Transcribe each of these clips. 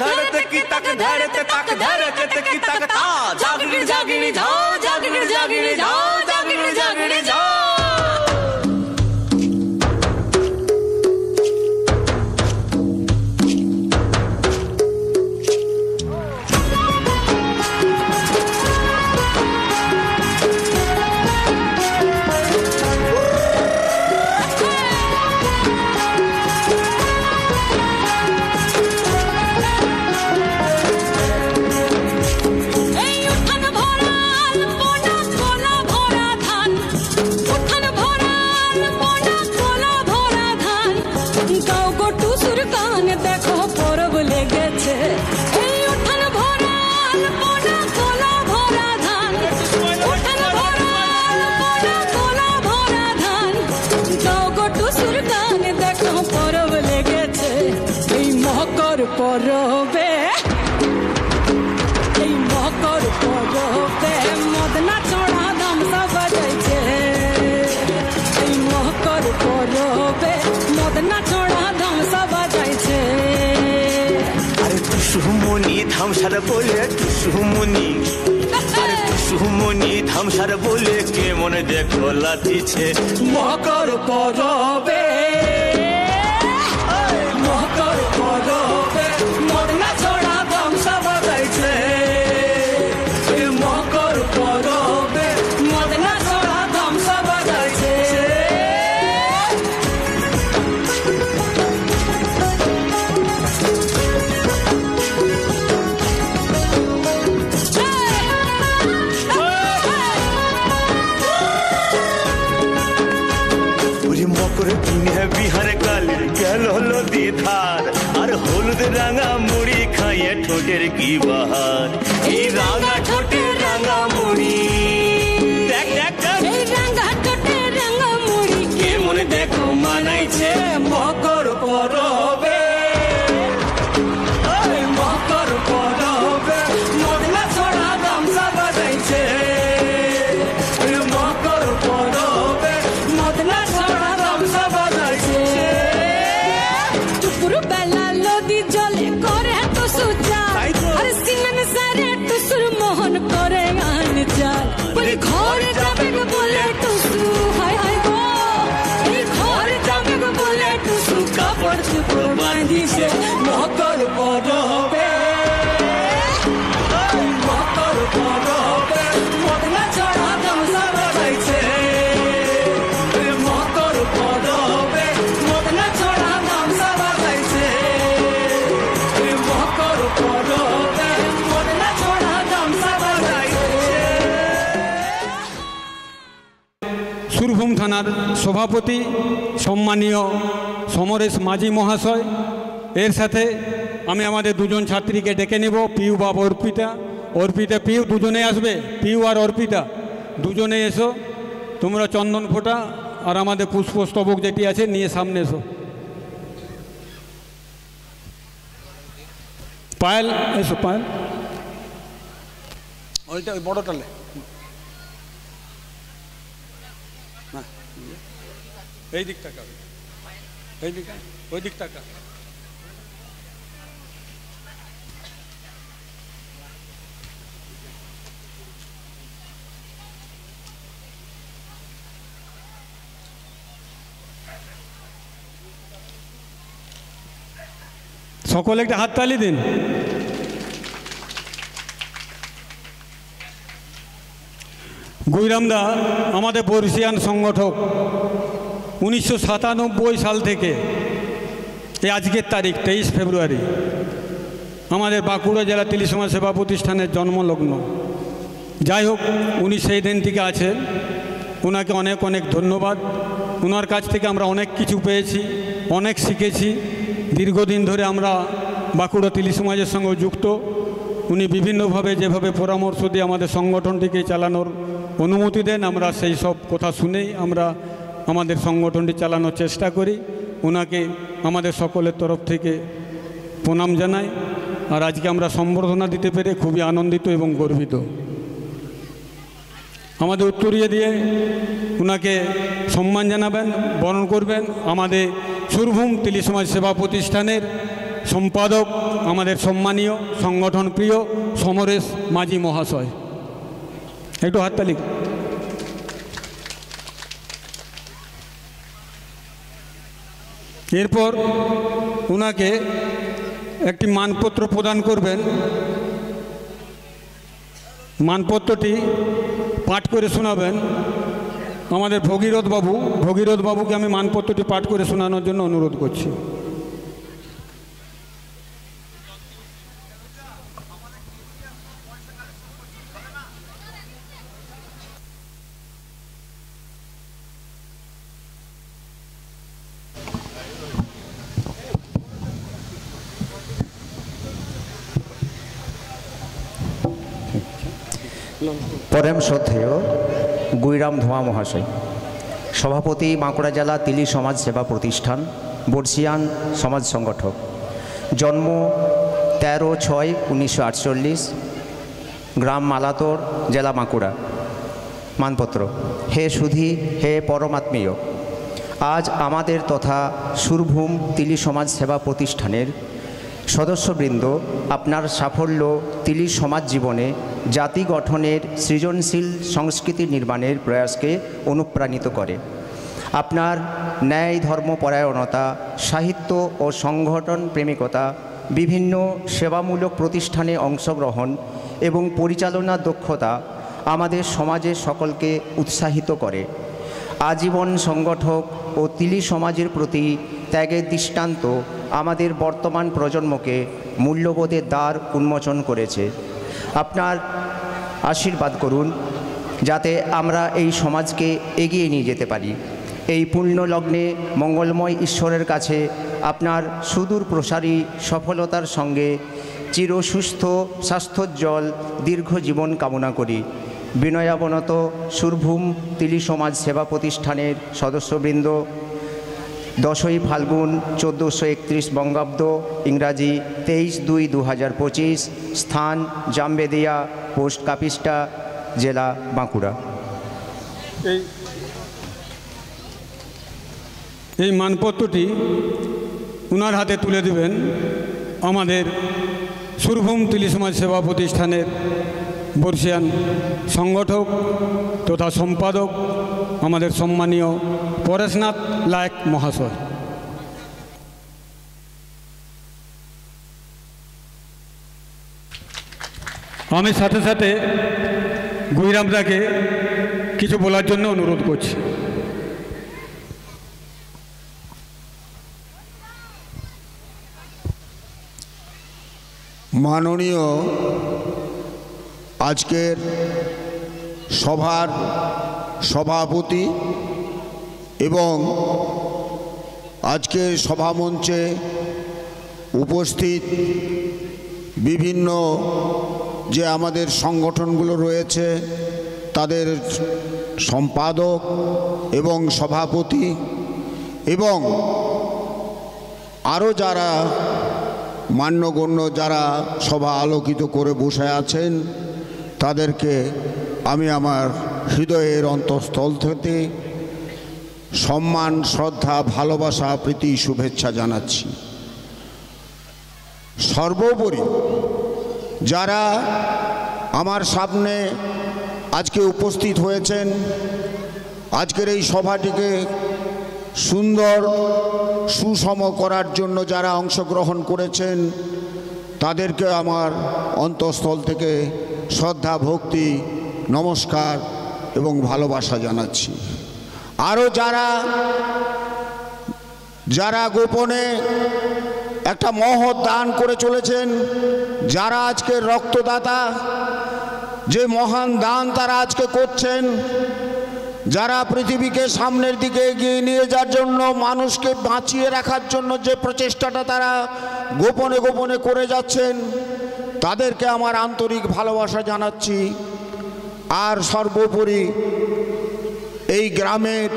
धरते की तक धरते तक धरते की तक ता जागिर जागिर जाओ जागिर जागिर जाओ जागिर जागिर जाओ পরবে এই মকর পরবে মদনা চড়া ধামসা বাজাইছে এই মকর পরবে মদনা চড়া ধামসা বাজাইছে আরে টুসুমনি ধামসার বলে টুসুমনি আরে টুসুমনি ধামসার বলে কে মনে দেখো লাথিছে মকর পরবে মকর পরবে মদনা চড়া ধামসা বাজাইছে মকর পরবে মদনা চড়া ধামসা বাজাইছে মকর দিনে বিহার কালে গেল নদী ধার আর হলুদ রাঙা মুড়ি খাইয়ে ঠোঁটের কি বাহার এই রাঙা ঠোঁটের রাঙা মুড়ি দেখ দেখ এই রাঙা ঠোঁটের রাঙা মুড়ি কে মনে দেখো মানাইছে মকর পরবে মকর পরবে মদনা চড়া ধামসা বাজাইছে মকর পরবে মদনা চড়া ধামসা বাজাইছে দুপুর বেলা নদী জলে করে তো সুচার আর সিনেমা সারে টুসুর মোহন করে গান চাল বলে ঘরে যাবে বলে টুসু হায় হায় গো এই ঘরে যাবে বলে টুসু কাপড় চুপড় বাঁধিছে মকর পরবে মকর পরবে মদনা চড়া ধামসা বাজাইছে মকর পরবে মদনা চড়া ধামসা বাজাইছে মকর পরবে মদনা চড়া ধামসা বাজাইছে। সুরভূম থানার সভাপতি সম্মানীয় সমরেশ মাঝি মহাশয়, এর সাথে আমি আমাদের দুজন ছাত্রীকে ডেকে নেব, পিউ বা অর্পিতা। অর্পিতা পিউ দুজনে আসবে, পিউ আর অর্পিতা দুজনে এসো। তোমরা চন্দন ফোঁটা আর আমাদের পুষ্পস্তবক যেটি আছে নিয়ে সামনে এসো। পায়েল এসো, পায়েল ওইটা ওই বড়টালে না, এই দিক টাকা, এই দিক ওই দিক টাকা। সকলে একটা হাততালি দিন। গুইরামদা আমাদের বর্ষিয়ান সংগঠক, 1997 সাল থেকে এই আজকের তারিখ 23 ফেব্রুয়ারি আমাদের বাঁকুড়া জেলা তিলি সমাজ সেবা প্রতিষ্ঠানের জন্মলগ্ন। যাই হোক, উনি সেই দিন থেকে আছেন, ওনাকে অনেক অনেক ধন্যবাদ। ওনার কাছ থেকে আমরা অনেক কিছু পেয়েছি, অনেক শিখেছি। দীর্ঘদিন ধরে আমরা বাঁকুড়া তিলি সমাজের সঙ্গে যুক্ত। উনি বিভিন্নভাবে যেভাবে পরামর্শ দিয়ে আমাদের সংগঠনটিকে চালানোর অনুমতি দেন, আমরা সেই সব কথা শুনেই আমরা আমাদের সংগঠনটি চালানোর চেষ্টা করি। ওনাকে আমাদের সকলের তরফ থেকে প্রণাম জানাই। আর আজকে আমরা সম্বর্ধনা দিতে পেরে খুবই আনন্দিত এবং গর্বিত। আমাদের উত্তরীয় দিয়ে ওনাকে সম্মান জানাবেন, বরণ করবেন আমাদের সুরভূম তিলি সমাজ সেবা প্রতিষ্ঠানের সম্পাদক আমাদের সম্মানীয় সংগঠন প্রিয় সমরেশ মাঝি মহাশয়। একটু হাততালি। এরপর ওনাকে একটি মানপত্র প্রদান করবেন। মানপত্রটি পাঠ করে শোনাবেন আমাদের ভগীরথ বাবু। ভগীরথ বাবুকে আমি মানপত্রটি পাঠ করে শোনানোর জন্য অনুরোধ করছি। পরম শ্রদ্ধেয় গুইরাম ধোঁয়া মহাশয়, সভাপতি বাঁকুড়া জেলা তিলি সমাজ সেবা প্রতিষ্ঠান, বর্ষিয়ান সমাজ সংগঠক, জন্ম 13/6/1948, গ্রাম মালাতর, জেলা বাঁকুড়া। মানপত্র। হে সুধী, হে পরমাত্মীয়, আজ আমাদের তথা সুরভূম তিলি সমাজ সেবা প্রতিষ্ঠানের সদস্যবৃন্দ আপনার সাফল্য তিলি সমাজ জীবনে জাতি গঠনের সৃজনশীল সংস্কৃতি নির্মাণের প্রয়াসকে অনুপ্রাণিত করে। আপনার ন্যায় ধর্মপরায়ণতা, সাহিত্য ও সংগঠন প্রেমিকতা, বিভিন্ন সেবামূলক প্রতিষ্ঠানে অংশগ্রহণ এবং পরিচালনা দক্ষতা আমাদের সমাজের সকলকে উৎসাহিত করে। আজীবন সংগঠক ও তিলি সমাজের প্রতি ত্যাগের দৃষ্টান্ত আমাদের বর্তমান প্রজন্মকে মূল্যবোধের দ্বার উন্মোচন করেছে। আপনার আশীর্বাদ করুন যাতে আমরা এই সমাজকে এগিয়ে নিয়ে যেতে পারি। এই পুণ্যলগ্নে মঙ্গলময় ঈশ্বরের কাছে আপনার সুদূর প্রসারী সফলতার সঙ্গে চিরসুস্থ স্বাস্থ্যোজ্জ্বল দীর্ঘ জীবন কামনা করি। বিনয়াবনত সুরভূম তিলি সমাজ সেবা প্রতিষ্ঠানের সদস্যবৃন্দ, 10ই ফাল্গুন 1431 বঙ্গাব্দ, ইংরাজি 23/2/2025, স্থান জামবেদিয়া, পোস্ট কাপিস্টা, জেলা বাঁকুড়া। এই মানপত্রটি ওনার হাতে তুলে দেবেন আমাদের সুরভূম তিলি সমাজ সেবা প্রতিষ্ঠানের বর্ষিয়ান সংগঠক তথা সম্পাদক আমাদের সম্মানীয় পরেশনাথ লায়েক মহাশয়। আমি সাথে সাথে গুইরামদাকে কিছু বলার জন্য অনুরোধ করছি। মাননীয় আজকের সভার সভাপতি এবং আজকের সভামঞ্চে উপস্থিত বিভিন্ন যে আমাদের সংগঠনগুলো রয়েছে তাদের সম্পাদক এবং সভাপতি এবং আরও যারা মান্যগণ্য যারা সভা আলোকিত করে বসে আছেন, তাদেরকে আমি আমার হৃদয়ের অন্তঃস্থল থেকে সম্মান, শ্রদ্ধা, ভালোবাসা, প্রীতি, শুভেচ্ছা জানাচ্ছি। সর্বোপরি যারা আমার সামনে আজকে উপস্থিত হয়েছেন, আজকের এই সভাটিকে সুন্দর সুষম করার জন্য যারা অংশগ্রহণ করেছেন, তাদেরকে আমার অন্তঃস্থল থেকে শ্রদ্ধা, ভক্তি, নমস্কার এবং ভালোবাসা জানাচ্ছি। আরও যারা গোপনে একটা মহৎ দান করে চলেছেন, যারা আজকে রক্তদাতা, যে মহান দান তারা আজকে করছেন, যারা পৃথিবীকে সামনের দিকে এগিয়ে নিয়ে যাওয়ার জন্য, মানুষকে বাঁচিয়ে রাখার জন্য যে প্রচেষ্টাটা তারা গোপনে গোপনে করে যাচ্ছেন, তাদেরকে আমার আন্তরিক ভালোবাসা জানাচ্ছি। আর সর্বোপরি এই গ্রামের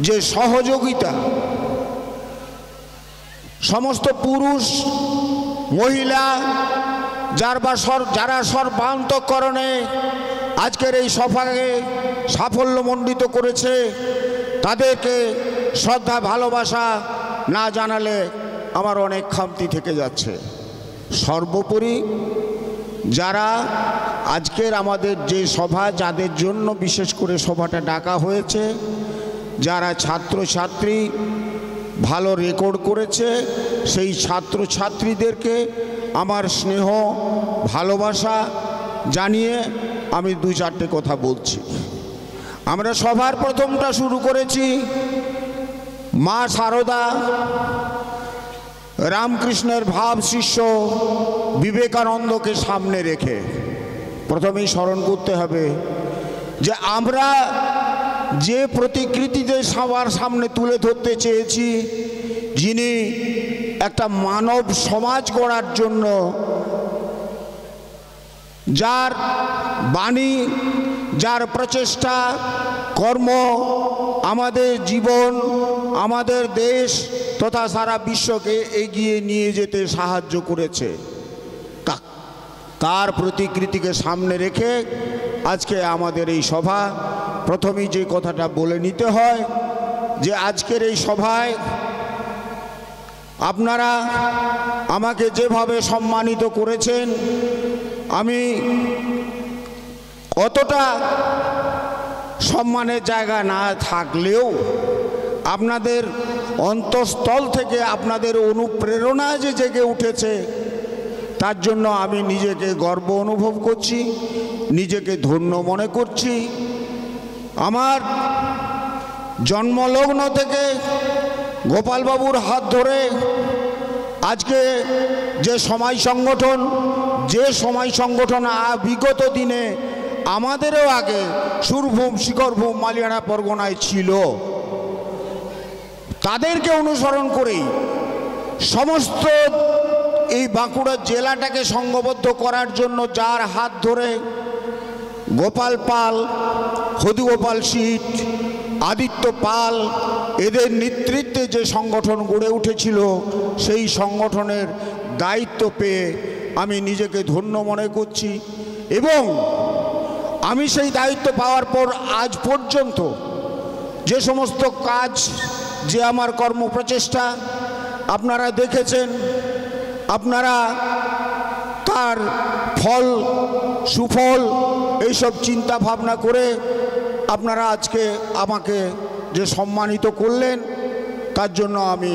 যে সহযোগিতা, সমস্ত পুরুষ মহিলা যারা সর্বান্তঃকরণে আজকের এই সভাকে সাফল্যমণ্ডিত করেছে, তাদেরকে শ্রদ্ধা ভালোবাসা না জানালে আমার অনেক খামতি থেকে যাচ্ছে। সর্বোপরি যারা আজকের আমাদের যে সভা, যাদের জন্য বিশেষ করে সভাটা ডাকা হয়েছে, যারা ছাত্রছাত্রী ভালো রেকর্ড করেছে, সেই ছাত্রছাত্রীদেরকে আমার স্নেহ ভালোবাসা জানিয়ে আমি দু চারটে কথা বলছি। আমরা সভার প্রথমটা শুরু করেছি মা শারদা, রামকৃষ্ণের ভাব শিষ্য বিবেকানন্দকে সামনে রেখে। প্রথমেই স্মরণ করতে হবে যে আমরা যে প্রতিকৃতিতে সবার সামনে তুলে ধরতে চেয়েছি, যিনি একটা মানব সমাজ গড়ার জন্য, যার বাণী, যার প্রচেষ্টা, কর্ম আমাদের জীবন, আমাদের দেশ তথা সারা বিশ্বকে এগিয়ে নিয়ে যেতে সাহায্য করেছে, তার প্রতিকৃতিকে সামনে রেখে আজকে আমাদের এই সভা। প্রথমেই যে কথাটা বলে নিতে হয় যে আজকের এই সভায় আপনারা আমাকে যেভাবে সম্মানিত করেছেন, আমি অতটা সম্মানের জায়গা না থাকলেও আপনাদের অন্তঃস্থল থেকে আপনাদের অনুপ্রেরণা যে জেগে উঠেছে, তার জন্য আমি নিজেকে গর্ব অনুভব করছি, নিজেকে ধন্য মনে করছি। আমার জন্মলগ্ন থেকে গোপালবাবুর হাত ধরে আজকে যে সময় সংগঠন বিগত দিনে আমাদেরও আগে সুরভূম, শিখরভূম, মালিয়ানা পরগনায় ছিল, তাদেরকে অনুসরণ করেই সমস্ত এই বাঁকুড়া জেলাটাকে সংঘবদ্ধ করার জন্য যার হাত ধরে গোপাল পাল, হদিগোপাল সিট, আদিত্য পাল, এদের নেতৃত্বে যে সংগঠন গড়ে উঠেছিল, সেই সংগঠনের দায়িত্ব পেয়ে আমি নিজেকে ধন্য মনে করছি। এবং আমি সেই দায়িত্ব পাওয়ার পর আজ পর্যন্ত যে সমস্ত কাজ, যে আমার কর্মপ্রচেষ্টা আপনারা দেখেছেন, আপনারা তার ফল সুফল এইসব চিন্তা ভাবনা করে আপনারা আজকে আমাকে যে সম্মানিত করলেন, তার জন্য আমি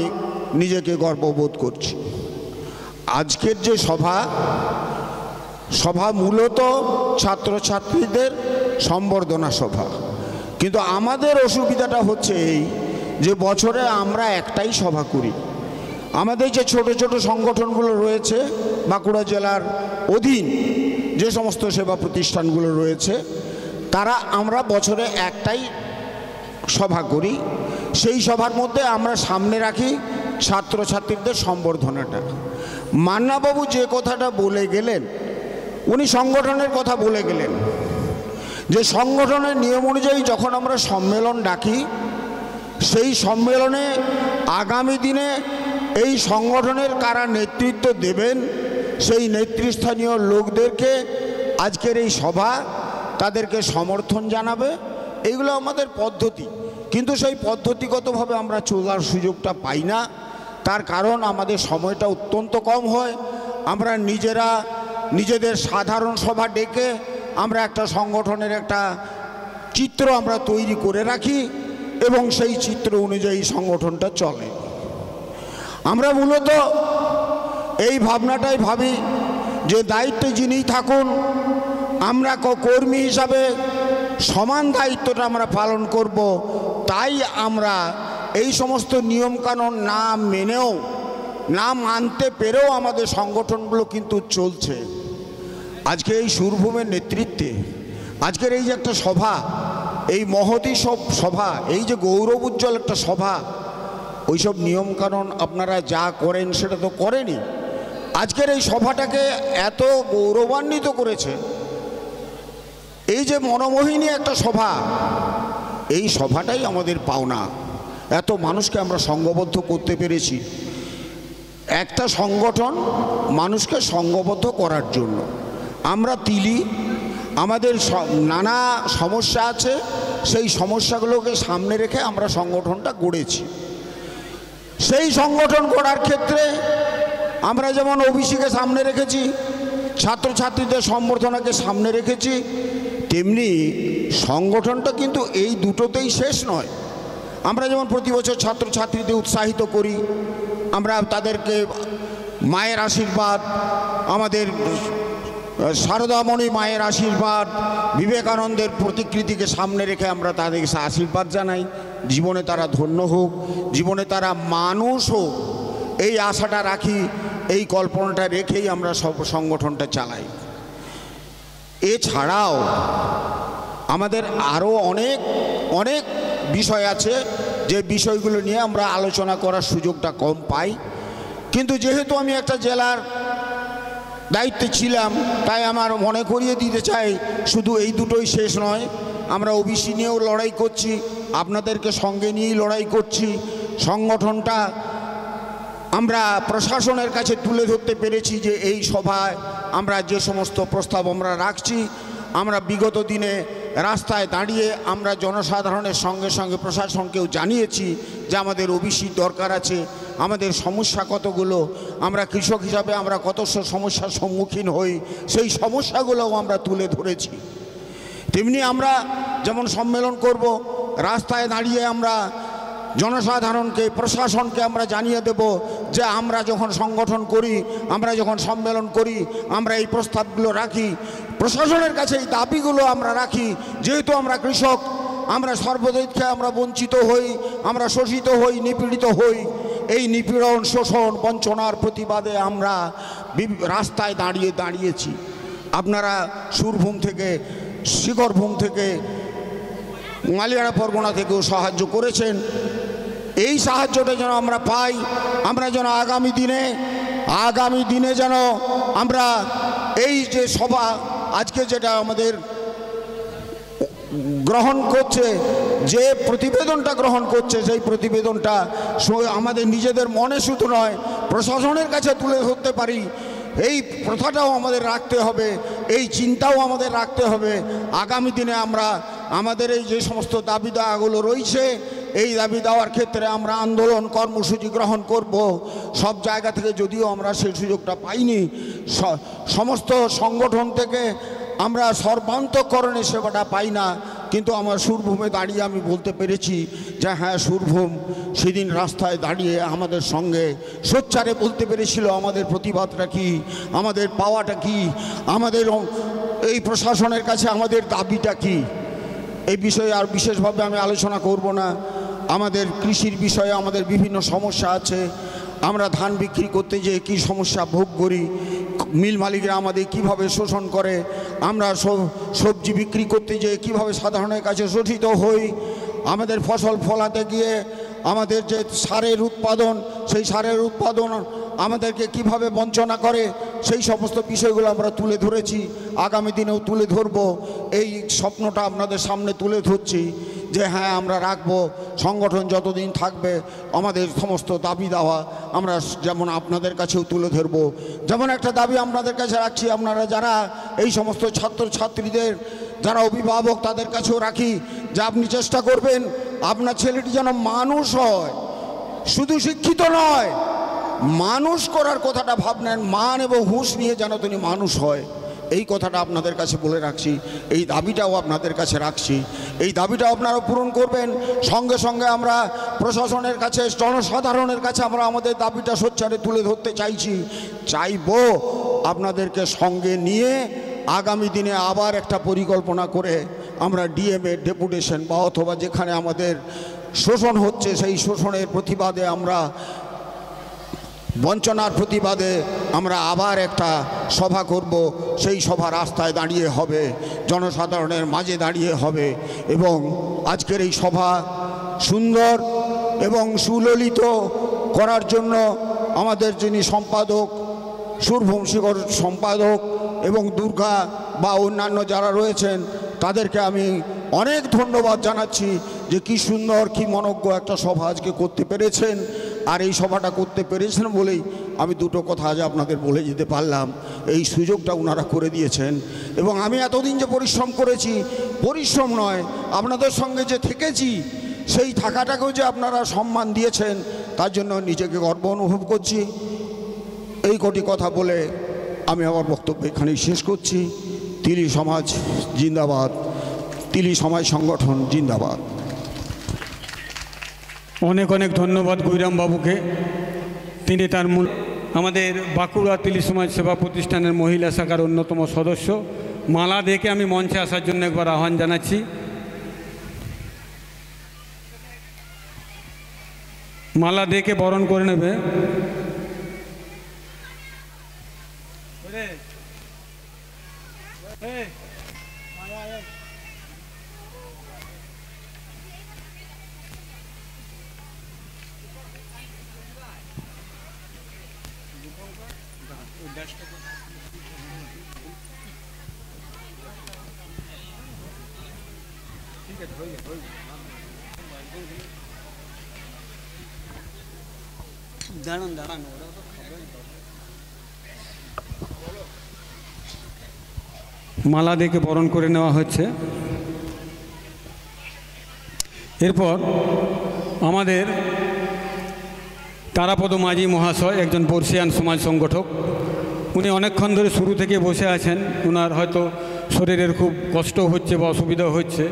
নিজেকে গর্ববোধ করছি। আজকের যে সভা মূলত ছাত্রছাত্রীদের সম্বর্ধনা সভা, কিন্তু আমাদের অসুবিধাটা হচ্ছে এই যে বছরে আমরা একটাই সভা করি। আমাদের যে ছোট ছোট সংগঠনগুলো রয়েছে, বাঁকুড়া জেলার অধীন যে সমস্ত সেবা প্রতিষ্ঠানগুলো রয়েছে, তারা আমরা বছরে একটাই সভা করি। সেই সভার মধ্যে আমরা সামনে রাখি ছাত্রছাত্রীদের সম্বর্ধনাটা। মান্নাবাবু যে কথাটা বলে গেলেন, উনি সংগঠনের কথা বলে গেলেন যে সংগঠনের নিয়ম অনুযায়ী যখন আমরা সম্মেলন ডাকি, সেই সম্মেলনে আগামী দিনে এই সংগঠনের কারা নেতৃত্ব দেবেন, সেই নেতৃস্থানীয় লোকদেরকে আজকের এই সভা তাদেরকে সমর্থন জানাবে। এইগুলো আমাদের পদ্ধতি, কিন্তু সেই পদ্ধতিগতভাবে আমরা চলার সুযোগটা পাই না। তার কারণ আমাদের সময়টা অত্যন্ত কম হয়। আমরা নিজেদের সাধারণ সভা ডেকে আমরা একটা সংগঠনের একটা চিত্র আমরা তৈরি করে রাখি এবং সেই চিত্র অনুযায়ী সংগঠনটা চলে। আমরা মূলত এই ভাবনাটাই ভাবি যে দায়িত্বে যিনি থাকুন, আমরা কর্মী হিসাবে সমান দায়িত্বটা আমরা পালন করব। তাই আমরা এই সমস্ত নিয়মকানুন না মেনেও, না মানতে পেরেও আমাদের সংগঠনগুলো কিন্তু চলছে। আজকে এই সুরভূমের নেতৃত্বে আজকের এই যে একটা সভা, এই মহতী সভা, এই যে গৌরব উজ্জ্বল একটা সভা, ওইসব নিয়মকানুন আপনারা যা করেন সেটা তো করেনি। আজকের এই সভাটাকে এত গৌরবান্বিত করেছে, এই যে মনোমোহিনী একটা সভা, এই সভাটাই আমাদের পাওনা। এত মানুষকে আমরা সংঘবদ্ধ করতে পেরেছি। একটা সংগঠন মানুষকে সংঘবদ্ধ করার জন্য আমরা তিলি, আমাদের নানা সমস্যা আছে, সেই সমস্যাগুলোকে সামনে রেখে আমরা সংগঠনটা গড়েছি। সেই সংগঠন করার ক্ষেত্রে আমরা যেমন ওবিসিকে সামনে রেখেছি, ছাত্রছাত্রীদের সম্বর্ধনাকে সামনে রেখেছি, তেমনি সংগঠনটা কিন্তু এই দুটোতেই শেষ নয়। আমরা যেমন প্রতি বছর ছাত্রছাত্রীদের উৎসাহিত করি, আমরা তাদেরকে মায়ের আশীর্বাদ, আমাদের শারদামণি মায়ের আশীর্বাদ, বিবেকানন্দের প্রতিকৃতিকে সামনে রেখে আমরা তাদেরকে আশীর্বাদ জানাই, জীবনে তারা ধন্য হোক, জীবনে তারা মানুষ হোক, এই আশাটা রাখি, এই কল্পনাটা রেখেই আমরা সব সংগঠনটা চালাই। এছাড়াও আমাদের আরও অনেক অনেক বিষয় আছে, যে বিষয়গুলো নিয়ে আমরা আলোচনা করার সুযোগটা কম পাই। কিন্তু যেহেতু আমি একটা জেলার দায়িত্বে ছিলাম, তাই আমার মনে করিয়ে দিতে চাই, শুধু এই দুটোই শেষ নয়, আমরা ওবিসি নিয়েও লড়াই করছি, আপনাদেরকে সঙ্গে নিয়েই লড়াই করছি। সংগঠনটা আমরা প্রশাসনের কাছে তুলে ধরতে পেরেছি যে এই সভায় আমরা যে সমস্ত প্রস্তাব আমরা রাখছি, আমরা বিগত দিনে রাস্তায় দাঁড়িয়ে আমরা জনসাধারণের সঙ্গে সঙ্গে প্রশাসনকেও জানিয়েছি যে আমাদের ওবিসি দরকার আছে, আমাদের সমস্যা কতগুলো, আমরা কৃষক হিসাবে আমরা কত সমস্যার সম্মুখীন হই, সেই সমস্যাগুলোও আমরা তুলে ধরেছি। তেমনি আমরা যেমন সম্মেলন করব, রাস্তায় দাঁড়িয়ে আমরা জনসাধারণকে, প্রশাসনকে আমরা জানিয়ে দেব যে আমরা যখন সংগঠন করি, আমরা যখন সম্মেলন করি, আমরা এই প্রস্তাবগুলো রাখি, প্রশাসনের কাছে এই দাবিগুলো আমরা রাখি। যেহেতু আমরা কৃষক, আমরা সর্বদিকে আমরা বঞ্চিত হই, আমরা শোষিত হই, নিপীড়িত হই, এই নিপীড়ন, শোষণ, বঞ্চনার প্রতিবাদে আমরা রাস্তায় দাঁড়িয়েছি। আপনারা সুরভূম থেকে, শিখরভূম থেকে, মালিয়াড়া পরগনা থেকেও সাহায্য করেছেন। এই সাহায্যটা যেন আমরা পাই, আমরা যেন আগামী দিনে যেন আমরা এই যে সভা আজকে যেটা আমাদের গ্রহণ করছে, যে প্রতিবেদনটা গ্রহণ করছে, সেই প্রতিবেদনটা আমাদের নিজেদের মনে শুধু নয়, প্রশাসনের কাছে তুলে ধরতে পারি, এই প্রথাটাও আমাদের রাখতে হবে, এই চিন্তাও আমাদের রাখতে হবে। আগামী দিনে আমরা আমাদের এই যে সমস্ত দাবি দাওয়াগুলো রয়েছে, এই দাবি দেওয়ার ক্ষেত্রে আমরা আন্দোলন কর্মসূচি গ্রহণ করব। সব জায়গা থেকে যদিও আমরা সেই সুযোগটা পাইনি, সমস্ত সংগঠন থেকে আমরা সর্বান্তঃকরণের সেবাটা পাই না, কিন্তু আমার সুরভূমে দাঁড়িয়ে আমি বলতে পেরেছি যে হ্যাঁ, সুরভূম সেদিন রাস্তায় দাঁড়িয়ে আমাদের সঙ্গে সোচ্চারে বলতে পেরেছিল আমাদের প্রতিবাদটা কি, আমাদের পাওয়াটা কি, আমাদের এই প্রশাসনের কাছে আমাদের দাবিটা কি। এই বিষয়ে আর বিশেষভাবে আমি আলোচনা করব না। আমাদের কৃষির বিষয়ে আমাদের বিভিন্ন সমস্যা আছে, আমরা ধান বিক্রি করতে যেয়ে কী সমস্যা ভোগ করি, মিল মালিকরা আমাদের কিভাবে শোষণ করে, আমরা সবজি বিক্রি করতে যেয়ে কীভাবে সাধারণের কাছে শোষিত হই, আমাদের ফসল ফলাতে গিয়ে আমাদের যে সারের উৎপাদন, সেই সারের উৎপাদন আমাদেরকে কিভাবে বঞ্চনা করে, সেই সমস্ত বিষয়গুলো আমরা তুলে ধরেছি, আগামী দিনেও তুলে ধরব। এই স্বপ্নটা আপনাদের সামনে তুলে ধরছি যে হ্যাঁ, আমরা রাখবো, সংগঠন যতদিন থাকবে আমাদের সমস্ত দাবি দাওয়া আমরা যেমন আপনাদের কাছেও তুলে ধরব। যেমন একটা দাবি আপনাদের কাছে রাখছি, আপনারা যারা এই সমস্ত ছাত্রছাত্রীদের যারা অভিভাবক, তাদের কাছেও রাখি যে আপনি চেষ্টা করবেন আপনার ছেলেটি যেন মানুষ হয়, শুধু শিক্ষিত নয়, মানুষ করার কথাটা ভাবনেন, মান এবং হুঁশ নিয়ে যেন তিনি মানুষ হয়, এই কথাটা আপনাদের কাছে বলে রাখছি। এই দাবিটাও আপনাদের কাছে রাখছি, এই দাবিটাও আপনারা পূরণ করবেন। সঙ্গে সঙ্গে আমরা প্রশাসনের কাছে, জনসাধারণের কাছে আমরা আমাদের দাবিটা সোচ্চারে তুলে ধরতে চাইব। আপনাদেরকে সঙ্গে নিয়ে আগামী দিনে আবার একটা পরিকল্পনা করে আমরা ডিএমএ ডেপুটেশন বা অথবা যেখানে আমাদের শোষণ হচ্ছে, সেই শোষণের প্রতিবাদে আমরা, বঞ্চনার প্রতিবাদে আমরা আবার একটা সভা করব। সেই সভা রাস্তায় দাঁড়িয়ে হবে, জনসাধারণের মাঝে দাঁড়িয়ে হবে। এবং আজকের এই সভা সুন্দর এবং সুললিত করার জন্য আমাদের যিনি সম্পাদক, সুরভূম শিখর সম্পাদক এবং দুর্গা বা অন্যান্য যারা রয়েছেন, তাদেরকে আমি অনেক ধন্যবাদ জানাচ্ছি যে কি সুন্দর, কি মনজ্ঞ একটা সভা আজকে করতে পেরেছেন। আর এই সভাটা করতে পেরেছেন বলেই আমি দুটো কথা আজ আপনাদের বলে যেতে পারলাম, এই সুযোগটা ওনারা করে দিয়েছেন। এবং আমি এতদিন যে পরিশ্রম করেছি, পরিশ্রম নয়, আপনাদের সঙ্গে যে থেকেছি, সেই থাকাটাকেও যে আপনারা সম্মান দিয়েছেন, তার জন্য নিজেকে গর্ব অনুভব করছি। এই কটি কথা বলে আমি আমার বক্তব্য এখানেই শেষ করছি। তিলি সমাজ জিন্দাবাদ, তিলি সমাজ সংগঠন জিন্দাবাদ। অনেক অনেক ধন্যবাদ গুইরাম বাবুকে। তিনি তার মূল আমাদের বাঁকুড়া তিলি সমাজ সেবা প্রতিষ্ঠানের মহিলা শাখার অন্যতম সদস্য। মালা দেখে আমি মঞ্চে আসার জন্য একবার আহ্বান জানাচ্ছি। মালা দেখে বরণ করে নেবে। দাঁড়ান দাঁড়ান, মালা দেখে বরণ করে নেওয়া হচ্ছে। এরপর আমাদের তারাপদ মাঝি মহাশয় একজন বর্ষিয়ান সমাজ সংগঠক। উনি অনেকক্ষণ ধরে শুরু থেকে বসে আছেন। ওনার হয়তো শরীরের খুব কষ্ট হচ্ছে বা অসুবিধা হচ্ছে।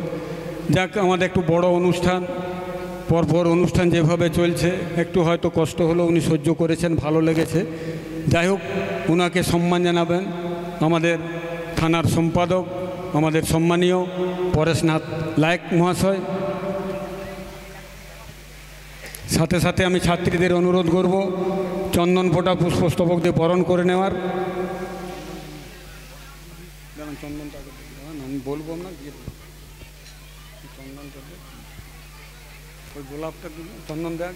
যাক, আমাদের একটু বড় অনুষ্ঠান, পরপর অনুষ্ঠান যেভাবে চলছে, একটু হয়তো কষ্ট হলেও উনি সহ্য করেছেন, ভালো লেগেছে। যাই হোক, ওনাকে সম্মান জানাবেন আমাদের থানার সম্পাদক, আমাদের সম্মানীয় পরেশনাথ লায়েক মহাশয়। সাথে সাথে আমি ছাত্রীদের অনুরোধ করব চন্দন ফোঁটা পুষ্পস্তবক দিয়ে বরণ করে নেওয়ার। চন্দনটা আমি বলবো না, চন্দনটা ওই গোলাপটা চন্দন দেওয়া।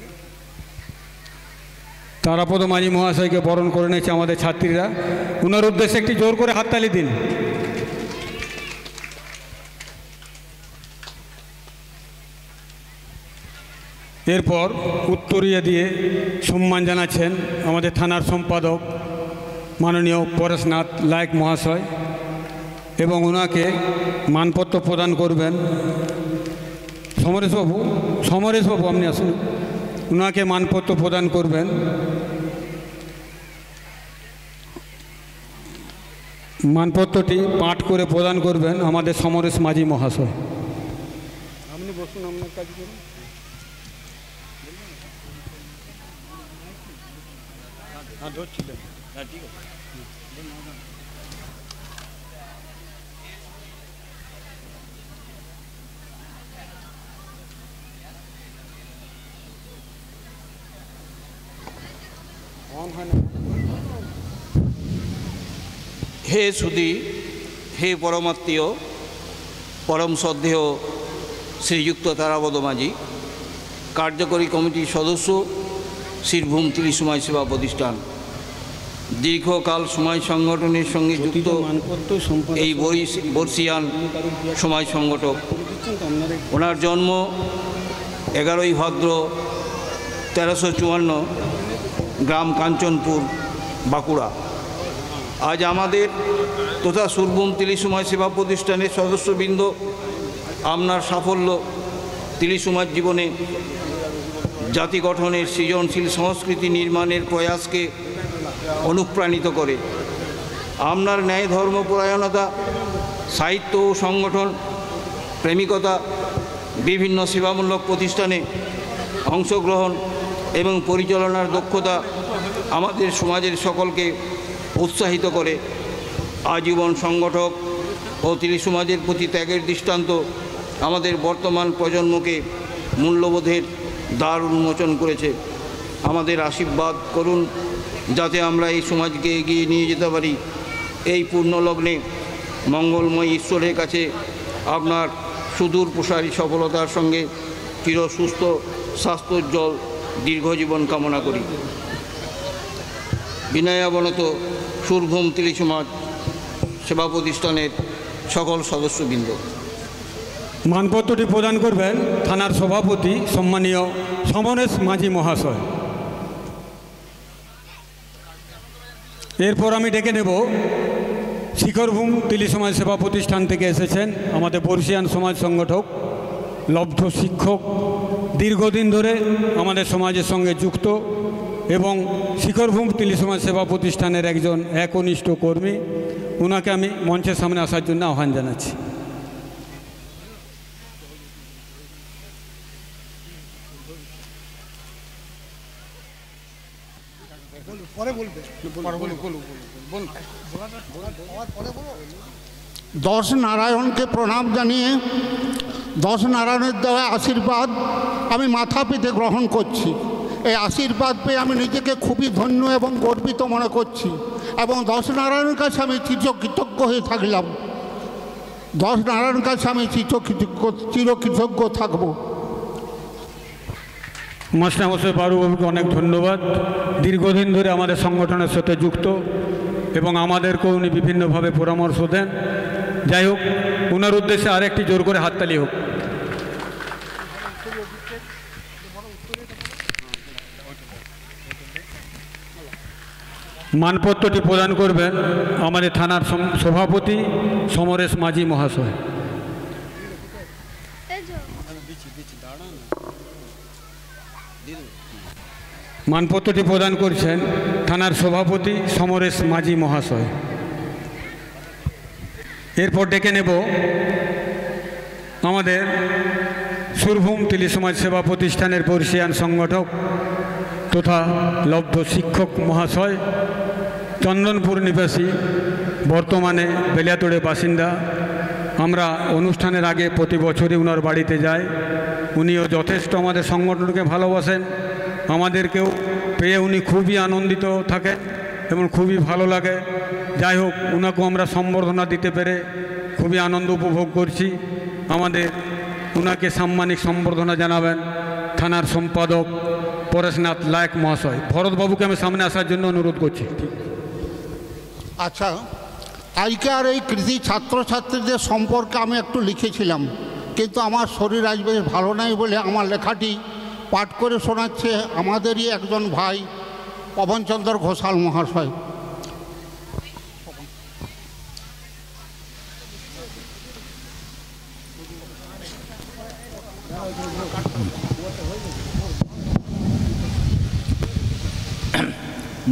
তারাপদ মাঝি মহাশয়কে বরণ করে নিয়েছে আমাদের ছাত্রীরা। ওনার উদ্দেশ্যে একটি জোর করে হাততালি দিন। এরপর উত্তরীয় দিয়ে সম্মান জানাচ্ছেন আমাদের থানার সম্পাদক মাননীয় পরেশনাথ লায়েক মহাশয়, এবং ওনাকে মানপত্র প্রদান করবেন সমরেশবাবু আপনি আসুন। ওনাকে মানপত্র প্রদান করবেন মানপত্রটি পাঠ করে প্রদান করবেন আমাদের সমরেশ মাঝি মহাশয়। আপনি বসুন, আপনার কাজ করুন। হ্যাঁ, ধরছিলেন। হ্যাঁ, ঠিক আছে। হে সুধী, হে পরমাত্মীয়, পরম শ্রদ্ধেয় শ্রীযুক্ত তারাপদ মাঝি, কার্যকরী কমিটির সদস্য, শ্রীভূম তিলি সমাজ সেবা প্রতিষ্ঠান, দীর্ঘকাল সমাজ সংগঠনের সঙ্গে যুক্ত এই বর্ষিয়ান সমাজ সংগঠক। ওনার জন্ম 11ই ভাদ্র 1354, গ্রাম কাঞ্চনপুর, বাঁকুড়া। আজ আমাদের তথা সুরভূম তিলি সমাজ সেবা প্রতিষ্ঠানের সদস্যবৃন্দ, আপনার সাফল্য তিলি সমাজ জীবনে জাতি গঠনের সৃজনশীল সংস্কৃতি নির্মাণের প্রয়াসকে অনুপ্রাণিত করে। আপনার ন্যায় ধর্মপরায়ণতা, সাহিত্য ও সংগঠন প্রেমিকতা, বিভিন্ন সেবামূলক প্রতিষ্ঠানে অংশগ্রহণ এবং পরিচালনার দক্ষতা আমাদের সমাজের সকলকে উৎসাহিত করে। আজীবন সংগঠক ও তিলি সমাজের প্রতি ত্যাগের দৃষ্টান্ত আমাদের বর্তমান প্রজন্মকে মূল্যবোধের দ্বার উন্মোচন করেছে। আমাদের আশীর্বাদ করুন যাতে আমরা এই সমাজকে এগিয়ে নিয়ে যেতে পারি। এই পূর্ণলগ্নে মঙ্গলময় ঈশ্বরের কাছে আপনার সুদূর প্রসারী সফলতার সঙ্গে চিরসুস্থ স্বাস্থ্যোজ্জ্বল দীর্ঘজীবন কামনা করি। বিনয়াবনত সুরভূম তিলি সমাজ সেবা প্রতিষ্ঠানের সকল সদস্যবৃন্দ। মানপত্রটি প্রদান করবেন থানার সভাপতি সম্মানীয় সমরেশ মাঝি মহাশয়। এরপর আমি ডেকে নেব শিখরভূম তিলি সমাজ সেবা প্রতিষ্ঠান থেকে এসেছেন আমাদের বর্ষিয়ান সমাজ সংগঠক লব্ধ শিক্ষক, দীর্ঘদিন ধরে আমাদের সমাজের সঙ্গে যুক্ত এবং শিখরভূম তিলি সমাজ সেবা প্রতিষ্ঠানের একজন একনিষ্ঠ কর্মী। ওনাকে আমি মঞ্চের সামনে আসার জন্য আহ্বান জানাচ্ছি। দশ নারায়ণকে প্রণাম জানিয়ে দশ নারায়ণের দেওয়া আশীর্বাদ আমি মাথা পেতে গ্রহণ করছি। এই আশীর্বাদ পেয়ে আমি নিজেকে খুবই ধন্য এবং গর্বিত মনে করছি এবং দশ নারায়ণের কাছে আমি চিরকৃতজ্ঞ হয়ে থাকলাম। দশ নারায়ণের কাছে আমি চিরকৃতজ্ঞ থাকব। মাস্টারমশাই বাবুকে অনেক ধন্যবাদ। দীর্ঘদিন ধরে আমাদের সংগঠনের সাথে যুক্ত এবং আমাদেরকেও উনি বিভিন্নভাবে পরামর্শ দেন। যাই হোক, ওনার উদ্দেশ্যে আরেকটি জোর করে হাততালি হোক। মানপত্রটি প্রদান করবেন আমাদের থানার সভাপতি সমরেশ মাঝি মহাশয়। মানপত্রটি প্রদান করছেন থানার সভাপতি সমরেশ মাঝি মহাশয়। এরপর ডেকে নেব আমাদের সুরভূম তিলি সমাজ সেবা প্রতিষ্ঠানের বর্ষিয়ান সংগঠক তথা লব্ধ শিক্ষক মহাশয়, চন্দনপুর নিবাসী, বর্তমানে বেলিয়াতোড়ের বাসিন্দা। আমরা অনুষ্ঠানের আগে প্রতি বছরই ওনার বাড়িতে যাই। উনিও যথেষ্ট আমাদের সংগঠনকে ভালোবাসেন, আমাদেরকেও পেয়ে উনি খুবই আনন্দিত থাকেন এবং খুবই ভালো লাগে। যাই হোক, ওনাকেও আমরা সম্বর্ধনা দিতে পেরে খুবই আনন্দ উপভোগ করছি। আমাদের ওনাকে সাম্মানিক সম্বর্ধনা জানাবেন থানার সম্পাদক পরেশনাথ লায়ক মহাশয়। ভরতবাবুকে আমি সামনে আসার জন্য অনুরোধ করছি। আচ্ছা, আজকের এই কৃতি ছাত্রছাত্রীদের সম্পর্কে আমি একটু লিখেছিলাম, কিন্তু আমার শরীর আজ বেশ ভালো নাই বলে আমার লেখাটি পাঠ করে শোনাচ্ছে আমাদেরই একজন ভাই পবনচন্দ্র ঘোষাল মহাশয়।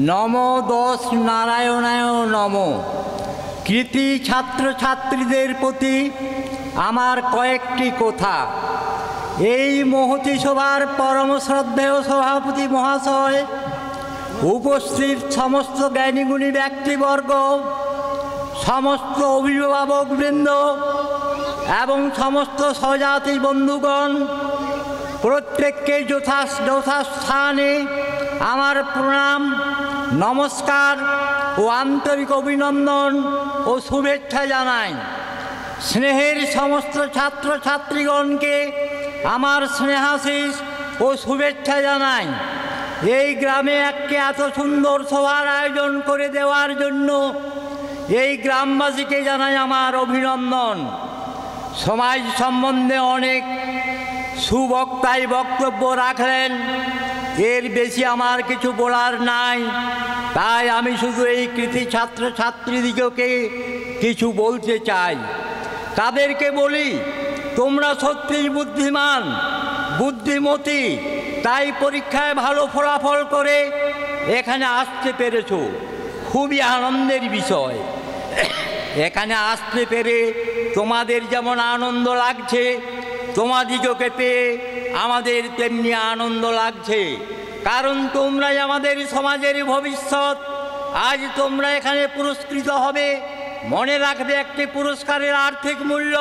নম দশ নারায়ণায় নম। কৃতি ছাত্রছাত্রীদের প্রতি আমার কয়েকটি কথা। এই মহতী সভার পরম শ্রদ্ধেয় সভাপতি মহাশয়, উপস্থিত সমস্ত জ্ঞানীগুণী ব্যক্তিবর্গ, সমস্ত অভিভাবকবৃন্দ এবং সমস্ত স্বজাতি বন্ধুগণ, প্রত্যেককে যথাস্থানে আমার প্রণাম, নমস্কার ও আন্তরিক অভিনন্দন ও শুভেচ্ছা জানাই। স্নেহের সমস্ত ছাত্রছাত্রীগণকে আমার স্নেহাশিস ও শুভেচ্ছা জানাই। এই গ্রামে একটি এত সুন্দর সভার আয়োজন করে দেওয়ার জন্য এই গ্রামবাসীকে জানাই আমার অভিনন্দন। সমাজ সম্বন্ধে অনেক সুবক্তাই বক্তব্য রাখলেন, এর বেশি আমার কিছু বলার নাই। তাই আমি শুধু এই কৃতি ছাত্রছাত্রীদিগকে কিছু বলতে চাই। তাদেরকে বলি, তোমরা সত্যিই বুদ্ধিমান, বুদ্ধিমতী, তাই পরীক্ষায় ভালো ফলাফল করে এখানে আসতে পেরেছ, খুবই আনন্দের বিষয়। এখানে আসতে পেরে তোমাদের যেমন আনন্দ লাগছে, তোমাদিগকে পেয়ে আমাদের তেমনি আনন্দ লাগছে, কারণ তোমরাই আমাদের সমাজের ভবিষ্যৎ। আজ তোমরা এখানে পুরস্কৃত হবে। মনে রাখবে, একটি পুরস্কারের আর্থিক মূল্য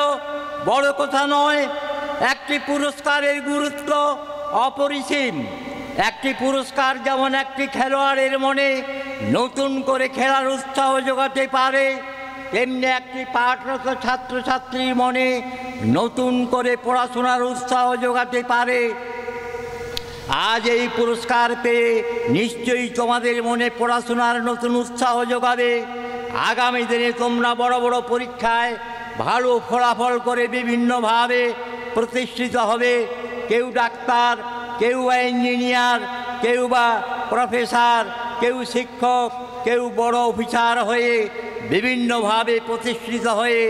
বড় কথা নয়, একটি পুরস্কারের গুরুত্ব অপরিসীম। একটি পুরস্কার যেমন একটি খেলোয়াড়ের মনে নতুন করে খেলার উৎসাহ যোগাতে পারে, তেমনি একটি পাঠরত ছাত্রছাত্রীর মনে নতুন করে পড়াশোনার উৎসাহ যোগাতে পারে। আজ এই পুরস্কার পেয়ে নিশ্চয়ই তোমাদের মনে পড়াশোনার নতুন উৎসাহ যোগাবে। আগামী দিনে তোমরা বড় বড় পরীক্ষায় ভালো ফলাফল করে বিভিন্নভাবে প্রতিষ্ঠিত হবে। কেউ ডাক্তার, কেউ বা ইঞ্জিনিয়ার, কেউ বা প্রফেসর, কেউ শিক্ষক, কেউ বড় অফিসার হয়ে বিভিন্নভাবে প্রতিষ্ঠিত হয়ে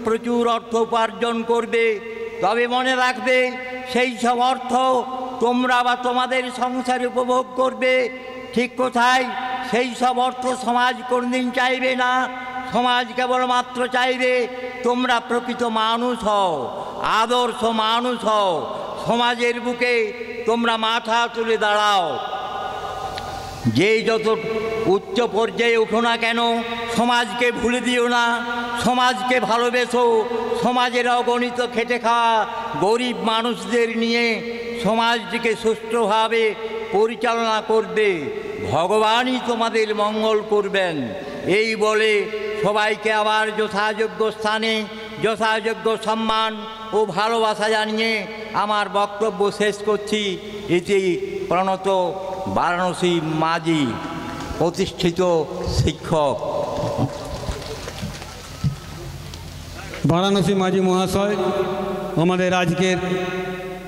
প্রচুর অর্থ উপার্জন করবে। তবে মনে রাখবে সেই সব অর্থ তোমরা বা তোমাদের সংসারে উপভোগ করবে। ঠিক কোথায়? সেই সব অর্থ সমাজ কোনদিন চাইবে না। সমাজ কেবলমাত্র চাইবে তোমরা প্রকৃত মানুষ হও, আদর্শ মানুষ হও, সমাজের বুকে তোমরা মাথা তুলে দাঁড়াও। যেই যত উচ্চ পর্যায়ে উঠো না কেন, সমাজকে ভুলে দিও না, সমাজকে ভালোবেসো। সমাজের অগণিত খেটে খাওয়া গরিব মানুষদের নিয়ে সমাজটিকে সুষ্ঠুভাবে পরিচালনা করবে। ভগবানই তোমাদের মঙ্গল করবেন। এই বলে সবাইকে আবার যথাযোগ্য স্থানে যথাযোগ্য সম্মান ও ভালোবাসা জানিয়ে আমার বক্তব্য শেষ করছি। এটি প্রণত বারাণসী মাঝি, প্রতিষ্ঠিত শিক্ষক। বারাণসী মাঝি মহাশয় আমাদের আজকের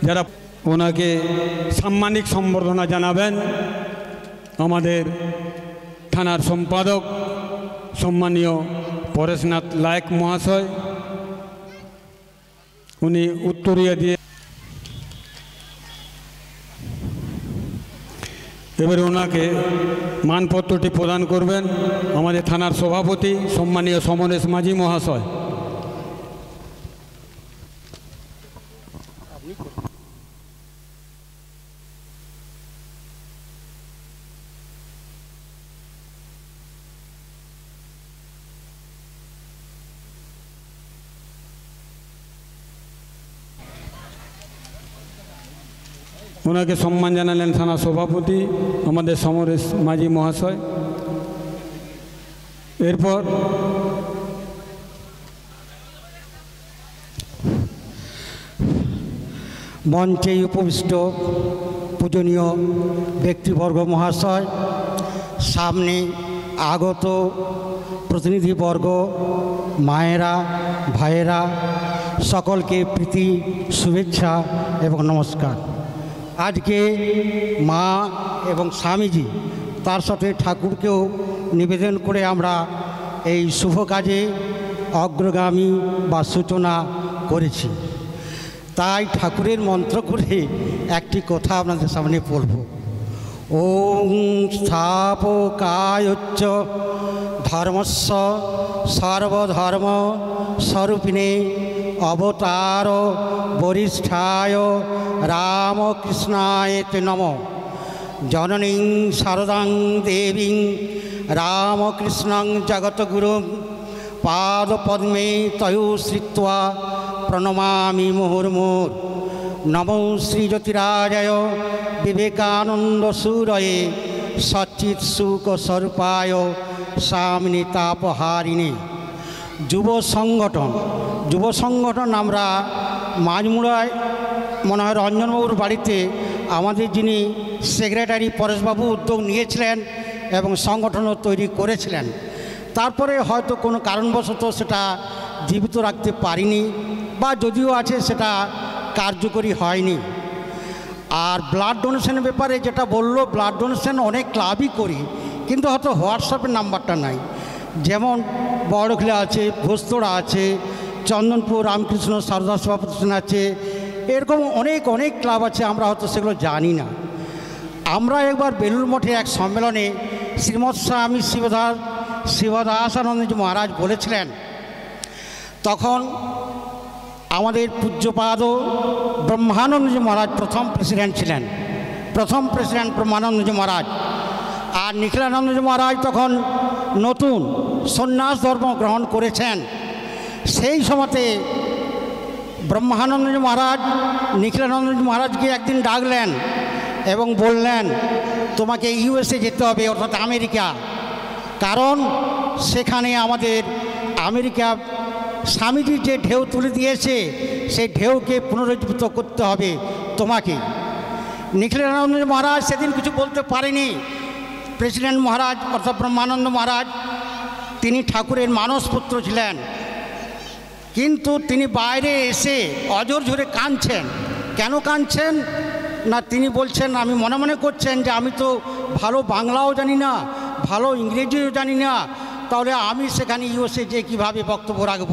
যারা ওনাকে সাম্মানিক সম্বর্ধনা জানাবেন, আমাদের থানার সম্পাদক সম্মানীয় পরেশনাথ লায়ক মহাশয়, উনি উত্তরীয় দিয়ে এবারে ওনাকে মানপত্রটি প্রদান করবেন আমাদের থানার সভাপতি সম্মানীয় সমরেশ মাঝি মহাশয়। ওনাকে সম্মান জানালেন থানা সভাপতি আমাদের সমরেশ মাঝি মহাশয়। এরপর মঞ্চে উপবিষ্ট পূজনীয় ব্যক্তিবর্গ মহাশয়, সামনে আগত প্রতিনিধিবর্গ, মায়েরা, ভাইয়েরা, সকলকে প্রীতি, শুভেচ্ছা এবং নমস্কার। আজকে মা এবং স্বামীজি তার সাথে ঠাকুরকেও নিবেদন করে আমরা এই শুভ কাজে অগ্রগামী বা সূচনা করেছি। তাই ঠাকুরের মন্ত্র করে একটি কথা আপনাদের সামনে পড়ব। ওং স্থাপকায়ুচ্চ ধর্মস্য সর্বধর্ম স্বরূপিণে অবতার বরিষ্ঠায় রামকৃষ্ণায় তে নমঃ। জননীং শারদাং দেবীং রামকৃষ্ণং জগৎগুরুং পাদপদ্মে তয়ো শ্রিত্বা প্রণমামি মুহুর্মুহুঃ। নমো শ্রীজ্যোতিরাজয় বিবেকানন্দ সুরয়ে সচ্চিৎ সুখ স্বরূপায় সামিনী তাপহারিণী। যুব সংগঠন আমরা মাঝমুড়ায় মনে হয় রঞ্জনবাবুর বাড়িতে আমাদের যিনি সেক্রেটারি পরেশবাবু উদ্যোগ নিয়েছিলেন এবং সংগঠনও তৈরি করেছিলেন। তারপরে হয়তো কোনো কারণবশত সেটা জীবিত রাখতে পারিনি, বা যদিও আছে সেটা কার্যকরী হয়নি। আর ব্লাড ডোনেশনের ব্যাপারে যেটা বললো, ব্লাড ডোনেশন অনেক ক্লাবই করি, কিন্তু হয়তো হোয়াটসঅ্যাপের নাম্বারটা নাই। যেমন বড়খলা আছে, ভোস্তড়া আছে, চন্দনপুর রামকৃষ্ণ সারদা সেবা প্রতিষ্ঠান আছে, এরকম অনেক ক্লাব আছে, আমরা হয়তো সেগুলো জানি না। আমরা একবার বেলুড় মঠে এক সম্মেলনে শ্রীমৎ স্বামী শিবদাসানন্দজি মহারাজ বলেছিলেন, তখন আমাদের পূজ্যপাদ ব্রহ্মানন্দজি মহারাজ প্রথম প্রেসিডেন্ট ছিলেন, প্রথম প্রেসিডেন্ট ব্রহ্মানন্দজি মহারাজ। আর নিখিলানন্দজি মহারাজ তখন নতুন সন্ন্যাস ধর্ম গ্রহণ করেছেন। সেই সময়তে ব্রহ্মানন্দজি মহারাজ নিখিলানন্দজি মহারাজকে একদিন ডাকলেন এবং বললেন, তোমাকে ইউএসএ যেতে হবে, অর্থাৎ আমেরিকা, কারণ সেখানে আমাদের আমেরিকা স্বামীজি যে ঢেউ তুলে দিয়েছে সেই ঢেউকে পুনরুজ্জীবিত করতে হবে তোমাকে। নিখিলানন্দ মহারাজ সেদিন কিছু বলতে পারেনি। প্রেসিডেন্ট মহারাজ অর্থাৎ ব্রহ্মানন্দ মহারাজ তিনি ঠাকুরের মানসপুত্র ছিলেন, কিন্তু তিনি বাইরে এসে অজর ঝরে কাঁদছেন। কেন কাঁদছেন না, তিনি বলছেন, আমি মনে মনে করছেন যে আমি তো ভালো বাংলাও জানি না, ভালো ইংরেজিও জানি না, তাহলে আমি সেখানে ইউএসএ যে কীভাবে বক্তব্য রাখব।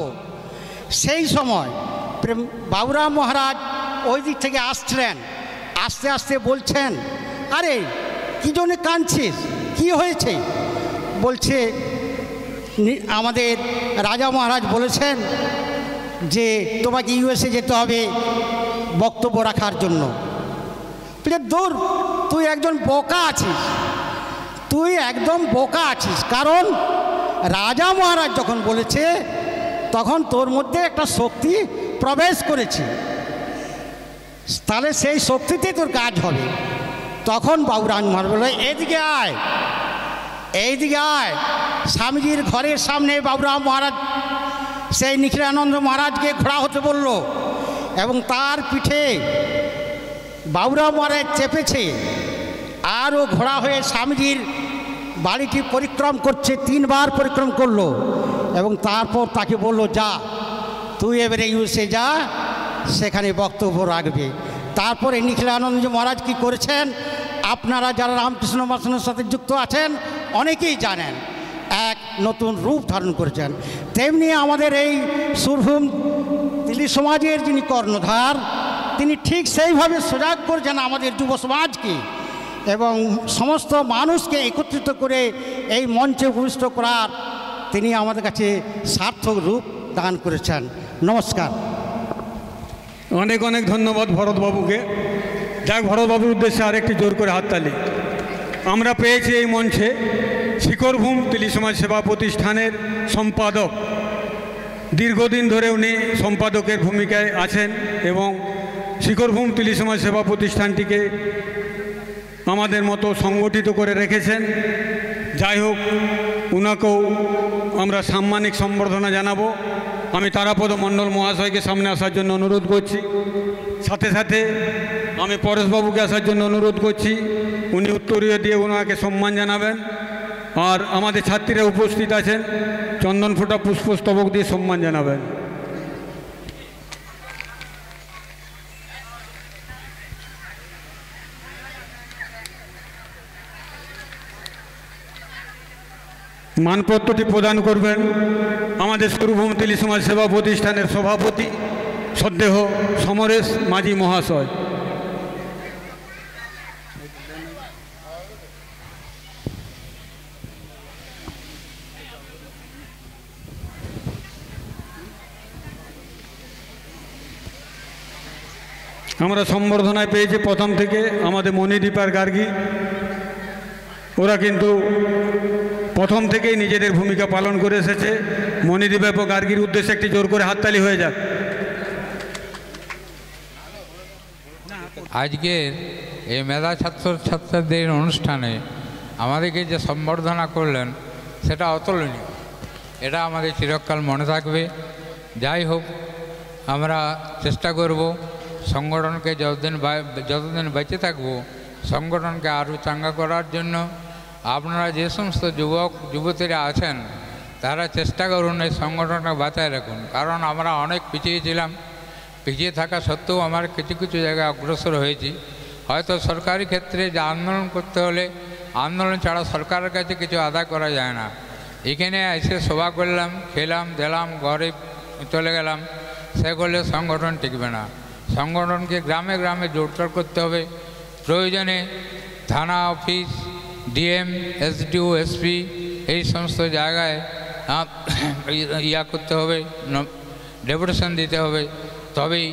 সেই সময় এবারে বাবুরাম মহারাজ ওই দিক থেকে আসছিলেন, আস্তে আস্তে বলছেন, আরে কী জন্যে কাঁদছিস, কী হয়েছে? বলছে আমাদের রাজা মহারাজ বলেছেন যে তোমাকে ইউএসএ যেতে হবে বক্তব্য রাখার জন্য। দূর, তুই একজন বোকা আছিস, তুই একদম বোকা আছিস। কারণ রাজা মহারাজ যখন বলেছে তখন তোর মধ্যে একটা শক্তি প্রবেশ করেছে, তাহলে সেই শক্তিতে তোর কাজ হবে। তখন বাবুরাম মহারাজ বলল, এইদিকে আয়, এইদিকে আয়। স্বামীজির ঘরের সামনে বাবুরাম মহারাজ সেই নিখিলানন্দ মহারাজকে ঘোড়া হতে বলল এবং তার পিঠে বাবুরাম মহারাজ চেপেছে, আর ও ঘোড়া হয়ে স্বামীজির বাড়িটি পরিক্রম করছে, 3 বার পরিক্রম করলো এবং তারপর তাকে বলল, যা তুই এবারে ইউএসএ যা, সেখানে বক্তব্য রাখবে। তারপরে নিখিলানন্দ মহারাজ কি করেছেন আপনারা যারা রামকৃষ্ণ মিশনের সাথে যুক্ত আছেন অনেকেই জানেন, এক নতুন রূপ ধারণ করেছেন। তেমনি আমাদের এই সুরভূম তিলি সমাজের যিনি কর্ণধার, তিনি ঠিক সেইভাবে সজাগ করেছেন আমাদের যুব সমাজকে এবং সমস্ত মানুষকে একত্রিত করে এই মঞ্চে উপবিষ্ট করার তিনি আমাদের কাছে সার্থক রূপ দান করেছেন। নমস্কার। অনেক অনেক ধন্যবাদ ভরতবাবুকে। যাক, ভরতবাবুর উদ্দেশ্যে আরেকটি জোর করে হাততালি। আমরা পেয়েছি এই মঞ্চে শিকরভূম তিলি সমাজ সেবা প্রতিষ্ঠানের সম্পাদক, দীর্ঘদিন ধরে উনি সম্পাদকের ভূমিকায় আছেন এবং শিকরভূম তিলি সমাজ সেবা প্রতিষ্ঠানটিকে আমাদের মতো সংগঠিত করে রেখেছেন। যাই হোক, উনাকেও আমরা সাম্মানিক সম্বর্ধনা জানাবো। আমি তারাপদ মণ্ডল মহাশয়কে সামনে আসার জন্য অনুরোধ করছি। সাথে সাথে আমি পরেশবাবুকে আসার জন্য অনুরোধ করছি, উনি উত্তরীয় দিয়ে ওনাকে সম্মান জানাবেন। আর আমাদের ছাত্রীরা উপস্থিত আছেন, চন্দন ফোঁটা পুষ্পস্তবক দিয়ে সম্মান জানাবেন। মানপত্রটি প্রদান করবেন আমাদের সুরভূম তিলি সমাজ সেবা প্রতিষ্ঠানের সভাপতি শ্রদ্ধেয় সমরেশ মাঝি মহাশয়। আমরা সম্বর্ধনায় পেয়েছি প্রথম থেকে আমাদের মণিদীপার গার্গী। ওরা কিন্তু প্রথম থেকেই নিজেদের ভূমিকা পালন করে এসেছে। মণিদীপ ও গার্গীর উদ্দেশ্যে একটি জোর করে হাততালি হয়ে যাক। আজকের এই মেধা ছাত্রছাত্রীদের অনুষ্ঠানে আমাদেরকে যে সম্বর্ধনা করলেন সেটা অতুলনীয়, এটা আমাদের চিরকাল মনে থাকবে। যাই হোক, আমরা চেষ্টা করব সংগঠনকে যতদিন বেঁচে থাকব সংগঠনকে আরও চাঙ্গা করার জন্য। আপনারা যে সমস্ত যুবক যুবতীরা আছেন তারা চেষ্টা করুন এই সংগঠনটা বাঁচায় রাখুন। কারণ আমরা অনেক পিছিয়ে ছিলাম, পিছিয়ে থাকা সত্ত্বেও আমরা কিছু কিছু জায়গায় অগ্রসর হয়েছি। হয়তো সরকারি ক্ষেত্রে যে আন্দোলন করতে হলে আন্দোলন ছাড়া সরকারের কাছে কিছু আদায় করা যায় না। এখানে এসে সভা করলাম, খেলাম দিলাম, ঘরে চলে গেলাম, সে করলে সংগঠন টিকবে না। সংগঠনকে গ্রামে গ্রামে জোরদার করতে হবে। প্রয়োজনে থানা অফিস, ডিএম, এসডিও, এসপি এই সমস্ত জায়গায় করতে হবে, ডেপুটেশন দিতে হবে। তবেই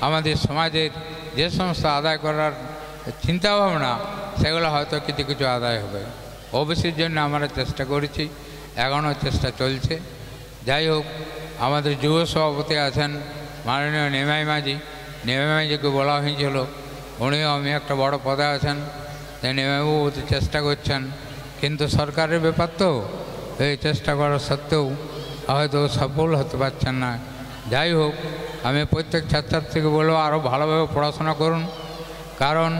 আমাদের সমাজের যে সমস্ত আদায় করার চিন্তাভাবনা সেগুলো হয়তো কিছু কিছু আদায় হবে। ওবিসির জন্য আমরা চেষ্টা করেছি, এখনও চেষ্টা চলছে। যাই হোক, আমাদের যুব সভাপতি আছেন মাননীয় নিমাই মাঝিকে বলা হয়েছিল, উনিও আমি একটা বড় পদে আছেন, নিমাইবাবু চেষ্টা করছেন, কিন্তু সরকারের ব্যাপার তো এই চেষ্টা করার সত্ত্বেও হয়তো সফল হতে পারছেন না। যাই হোক, আমি প্রত্যেক ছাত্রছাত্রীকে বলবো আরও ভালোভাবে পড়াশোনা করুন। কারণ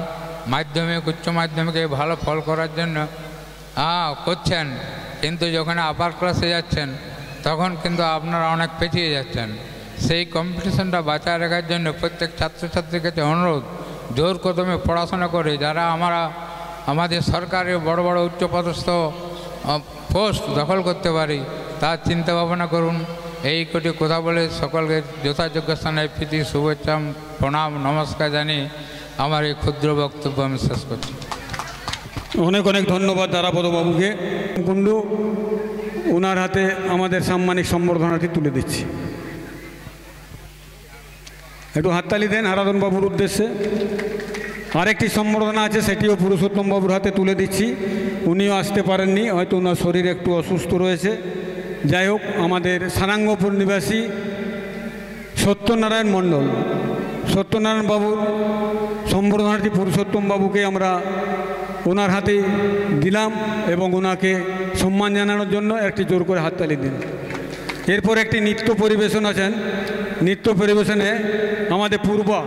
মাধ্যমিক উচ্চ মাধ্যমিকে ভালো ফল করার জন্য করছেন, কিন্তু যখন আপার ক্লাসে যাচ্ছেন তখন কিন্তু আপনারা অনেক পিছিয়ে যাচ্ছেন। সেই কম্পিটিশনটা বাঁচায় রাখার জন্য প্রত্যেক ছাত্রছাত্রীর কাছে অনুরোধ, জোর কদমে পড়াশোনা করে যারা আমাদের সরকারের বড় বড় উচ্চপদস্থ পোস্ট দখল করতে পারি তার চিন্তা ভাবনা করুন এই কটি কথা বলে সকলকে যথাযোগ্য স্থানে প্রীতি শুভেচ্ছা প্রণাম নমস্কার জানিয়ে আমার এই ক্ষুদ্র বক্তব্য আমি শেষ করছি। অনেক অনেক ধন্যবাদ তারাপদ বাবুকে। কুণ্ডু ওনার হাতে আমাদের সাম্মানিক সম্বর্ধনাটি তুলে দিচ্ছি। একটু হাততালি দেন হারাধন বাবুর উদ্দেশ্যে। আরেকটি সম্বর্ধনা আছে, সেটিও পুরুষোত্তম বাবুর হাতে তুলে দিচ্ছি। উনিও আসতে পারেননি, হয়তো ওনার শরীর একটু অসুস্থ রয়েছে। যাই হোক, আমাদের সারাঙ্গপুর নিবাসী সত্যনারায়ণ মণ্ডল, সত্যনারায়ণ বাবুর সম্বর্ধনাটি পুরুষোত্তম বাবুকে আমরা ওনার হাতে দিলাম এবং ওনাকে সম্মান জানানোর জন্য একটি জোর করে হাততালি দিন। এরপর একটি নৃত্য পরিবেশন আছেন। নৃত্য পরিবেশনে আমাদের পূর্বা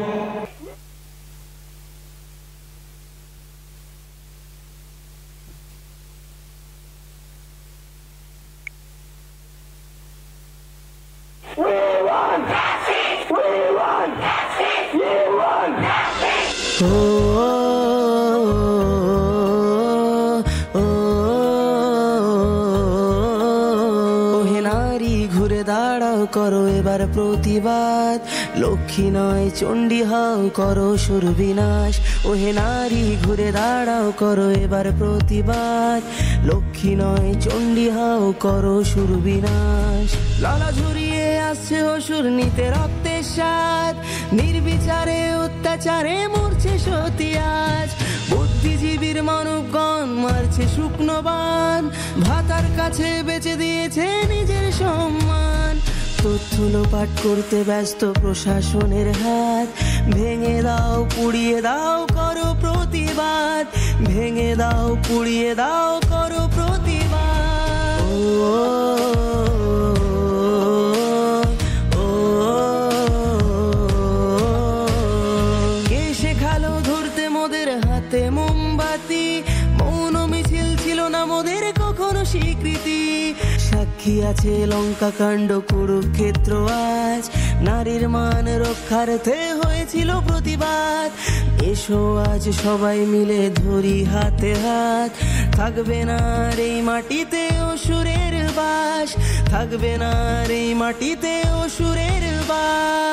করো এবার প্রতিবাদ, লক্ষ্মী নয় চণ্ডী হও করো সুরবিনাশ। ওহে নারী ঘুরে দাঁড়াও করো এবার প্রতিবাদ, লক্ষ্মী নয় চণ্ডী হও করো সুরবিনাশ। লালা ঝরিয়ে আসছে অসুর নিতে রক্তের স্বাদ, নির্বিচারে অত্যাচারে মরছে সতী আজ। বুদ্ধিজীবীর মানবগণ মারছে শুকনো বান, ভাতার কাছে বেচে দিয়েছে নিজের সম্মান। তথ্য লোপাট করতে ব্যস্ত প্রশাসনের হাত, ভেঙে দাও পুড়িয়ে দাও করো প্রতিবাদ, ভেঙে দাও পুড়িয়ে দাও করো প্রতিবাদ। কে শেখালো ধরতে মোদের হাতে মোমবাতি, মৌন মিছিল ছিল না মোদের কখনো স্বীকৃতি। সাক্ষী আছে লঙ্কা কাণ্ড কুরুক্ষেত্র আজ, নারীর মান রক্ষার্থে হয়েছিল প্রতিবাদ। এসো আজ সবাই মিলে ধরি হাতে হাত, থাকবে না এই মাটিতে অসুরের বাস, থাকবে না এই মাটিতে অসুরের বাস।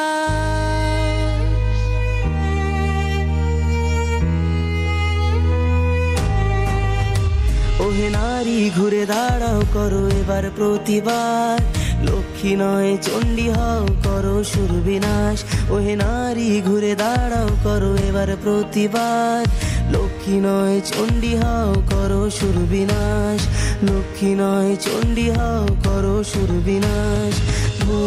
ওহে নারী ঘুরে দাঁড়াও করো এবার প্রতিবাদ, লক্ষ্মী নয় চণ্ডী হও করো সুরবিনাশ। ওহে নারী ঘুরে দাঁড়াও করো এবার প্রতিবাদ, লক্ষ্মী নয় চণ্ডী হও করো সুরবিনাশ, লক্ষ্মী নয় চণ্ডী হও করো সুরবিনাশ। ও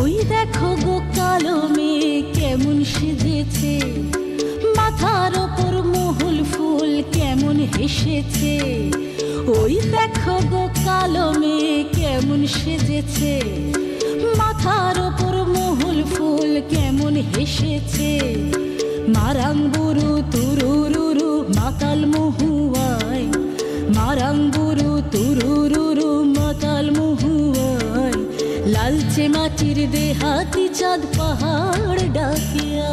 ওই দেখো গো কালো মেয়ে কেমন সেজেছে, মাথার ওপর মহুল ফুল কেমন হেসেছে। ওই দেখো গো কালো মেয়ে কেমন সেজেছে, মাথার ওপর মহুল ফুল কেমন হেসেছে। মারাঙ্গুরু তুরুরুরু মাতাল মহুয়ায়, মারাঙ্গুরু তুরুরুরু মাতাল মহুয়ায়। লালচে মাটির দেহাতি চাঁদ পাহাড় ডাকিয়া।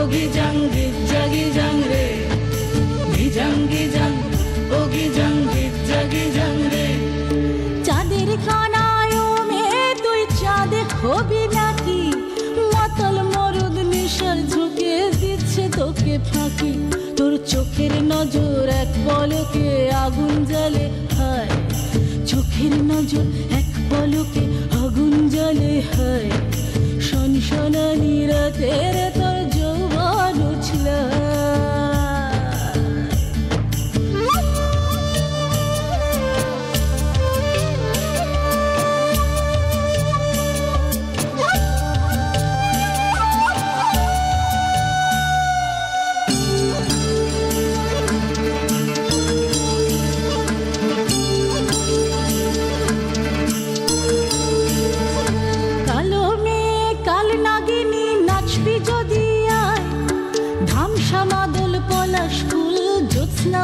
ওগি জাং গিজাগি জাং রে গিজাং গিজাং ওগি জাং গিজাগি জাং রে চাঁদের কানায় মে তুই চাঁদে হবি নাকি মাতাল মরদ নেশার ঝুঁকে দিচ্ছে তোকে ফাঁকি তোর চোখের নজর এক পলকে আগুন জ্বলে হায় চোখের নজর এক পলকে আগুন জ্বলে হায় শনশনানি রাতের তোর যৌবন উছল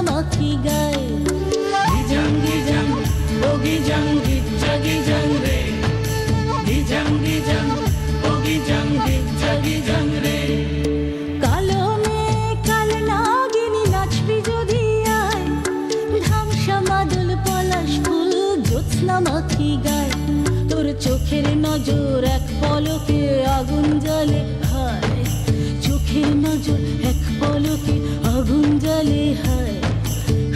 মাখি গায় গিজাং গিজাং ওগি জাং গিজাগি জাং রে গিজাং গিজাং ওগি জাং গিজাগি জাং রে কালো মেয়ে কাল নাগিনী নাচবি যদি আয় ধামসা মাদল পলাশ ফুল জ্যোৎস্না মাখি গায় তোর চোখের নজর এক পলকে আগুন জ্বলে হায় চোখের নজর এক পলকে আগুন জ্বলে হায়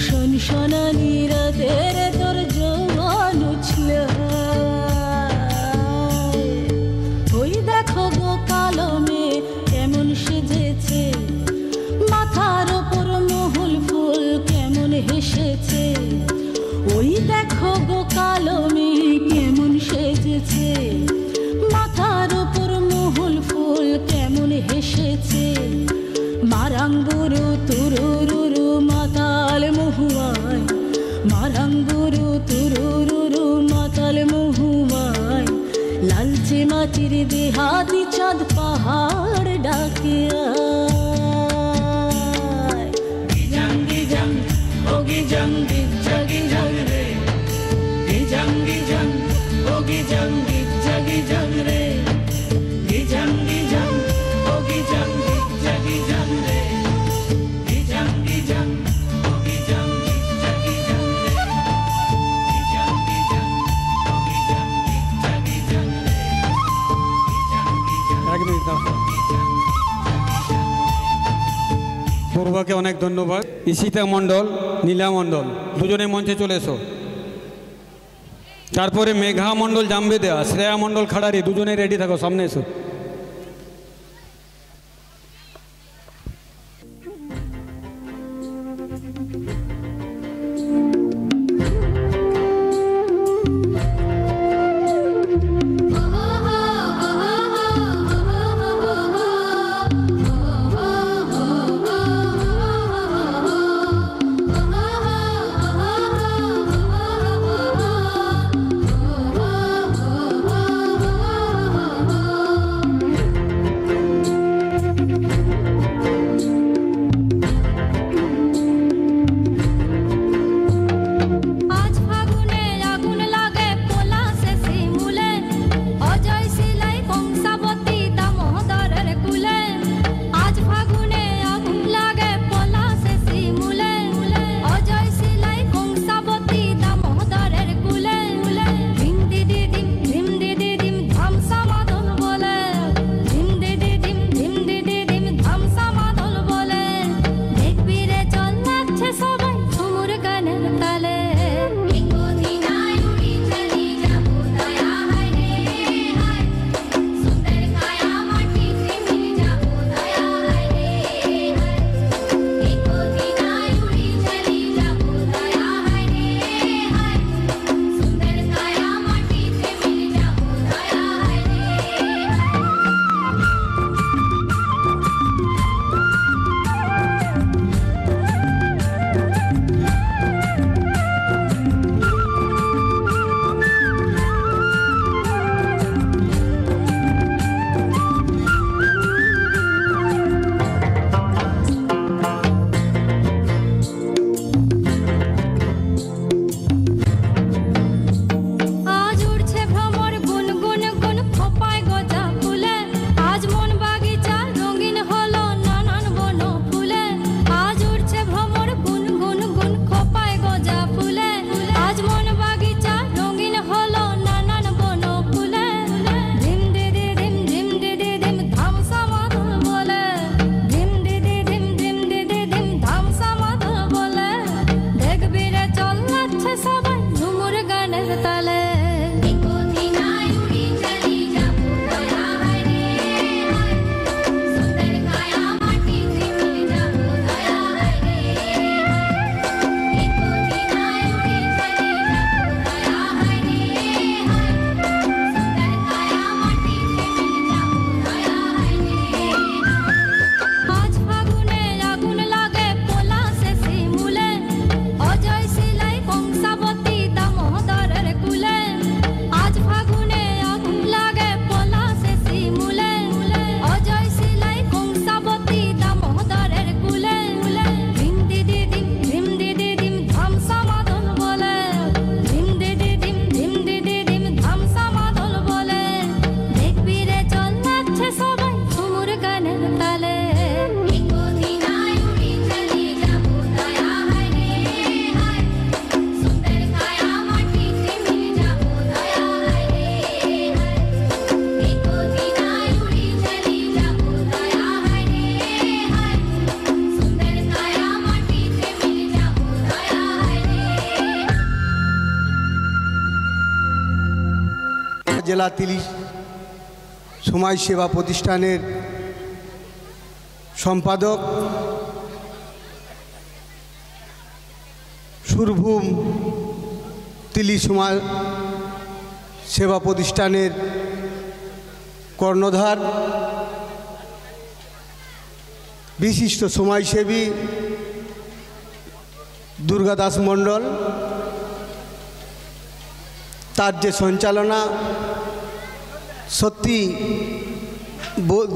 শনশনানি রাতের তোর যৌবন উছল ওই দেখো গো কালো মেয়ে কেমন সেজেছে মাথার ওপর মহুল ফুল কেমন হেসেছে ওই দেখো গো কালো মেয়ে কেমন সেজেছে মাথার ওপর মহুল ফুল কেমন হেসেছে মারাঙ্গুরু তুরুরুরু মাতাল মহুয়ায় মারাঙ্গুরু তুরুরুরু মাতাল মহুয়ায় লালচে মাটির দেহাতি চাঁদ পাহাড় ডাকে গিজাং গিজাং ওগি জাং গিজাগি জাং রে গিজাং গিজাং ওগি জাং গিজাগি জাং রে গিজাং গিজাং ওগি জাং গিজাগি জাং রে গিজাং গিজাং ওগি জাং গিজাগি জাং রে গিজাং গিজাং ওগি জাং গিজাগি জাং রে এক মিনিট দাও। পূর্বাকে অনেক ধন্যবাদ। ঈশিতা মণ্ডল, নীলা মণ্ডল দুজনে মঞ্চে চলে এসো। তারপরে মেঘা মণ্ডল জামবে দেয়া, শ্রেয়া মণ্ডল খাড়ারি দুজনে রেডি থাকো, সামনে এসো। জেলা তিলি সমাজ সেবা প্রতিষ্ঠানের সম্পাদক, সুরভূম তিলি সমাজ সেবা প্রতিষ্ঠানের কর্ণধার, বিশিষ্ট সমাজসেবী দুর্গাদাস মণ্ডল, তার যে সঞ্চালনা, সত্যি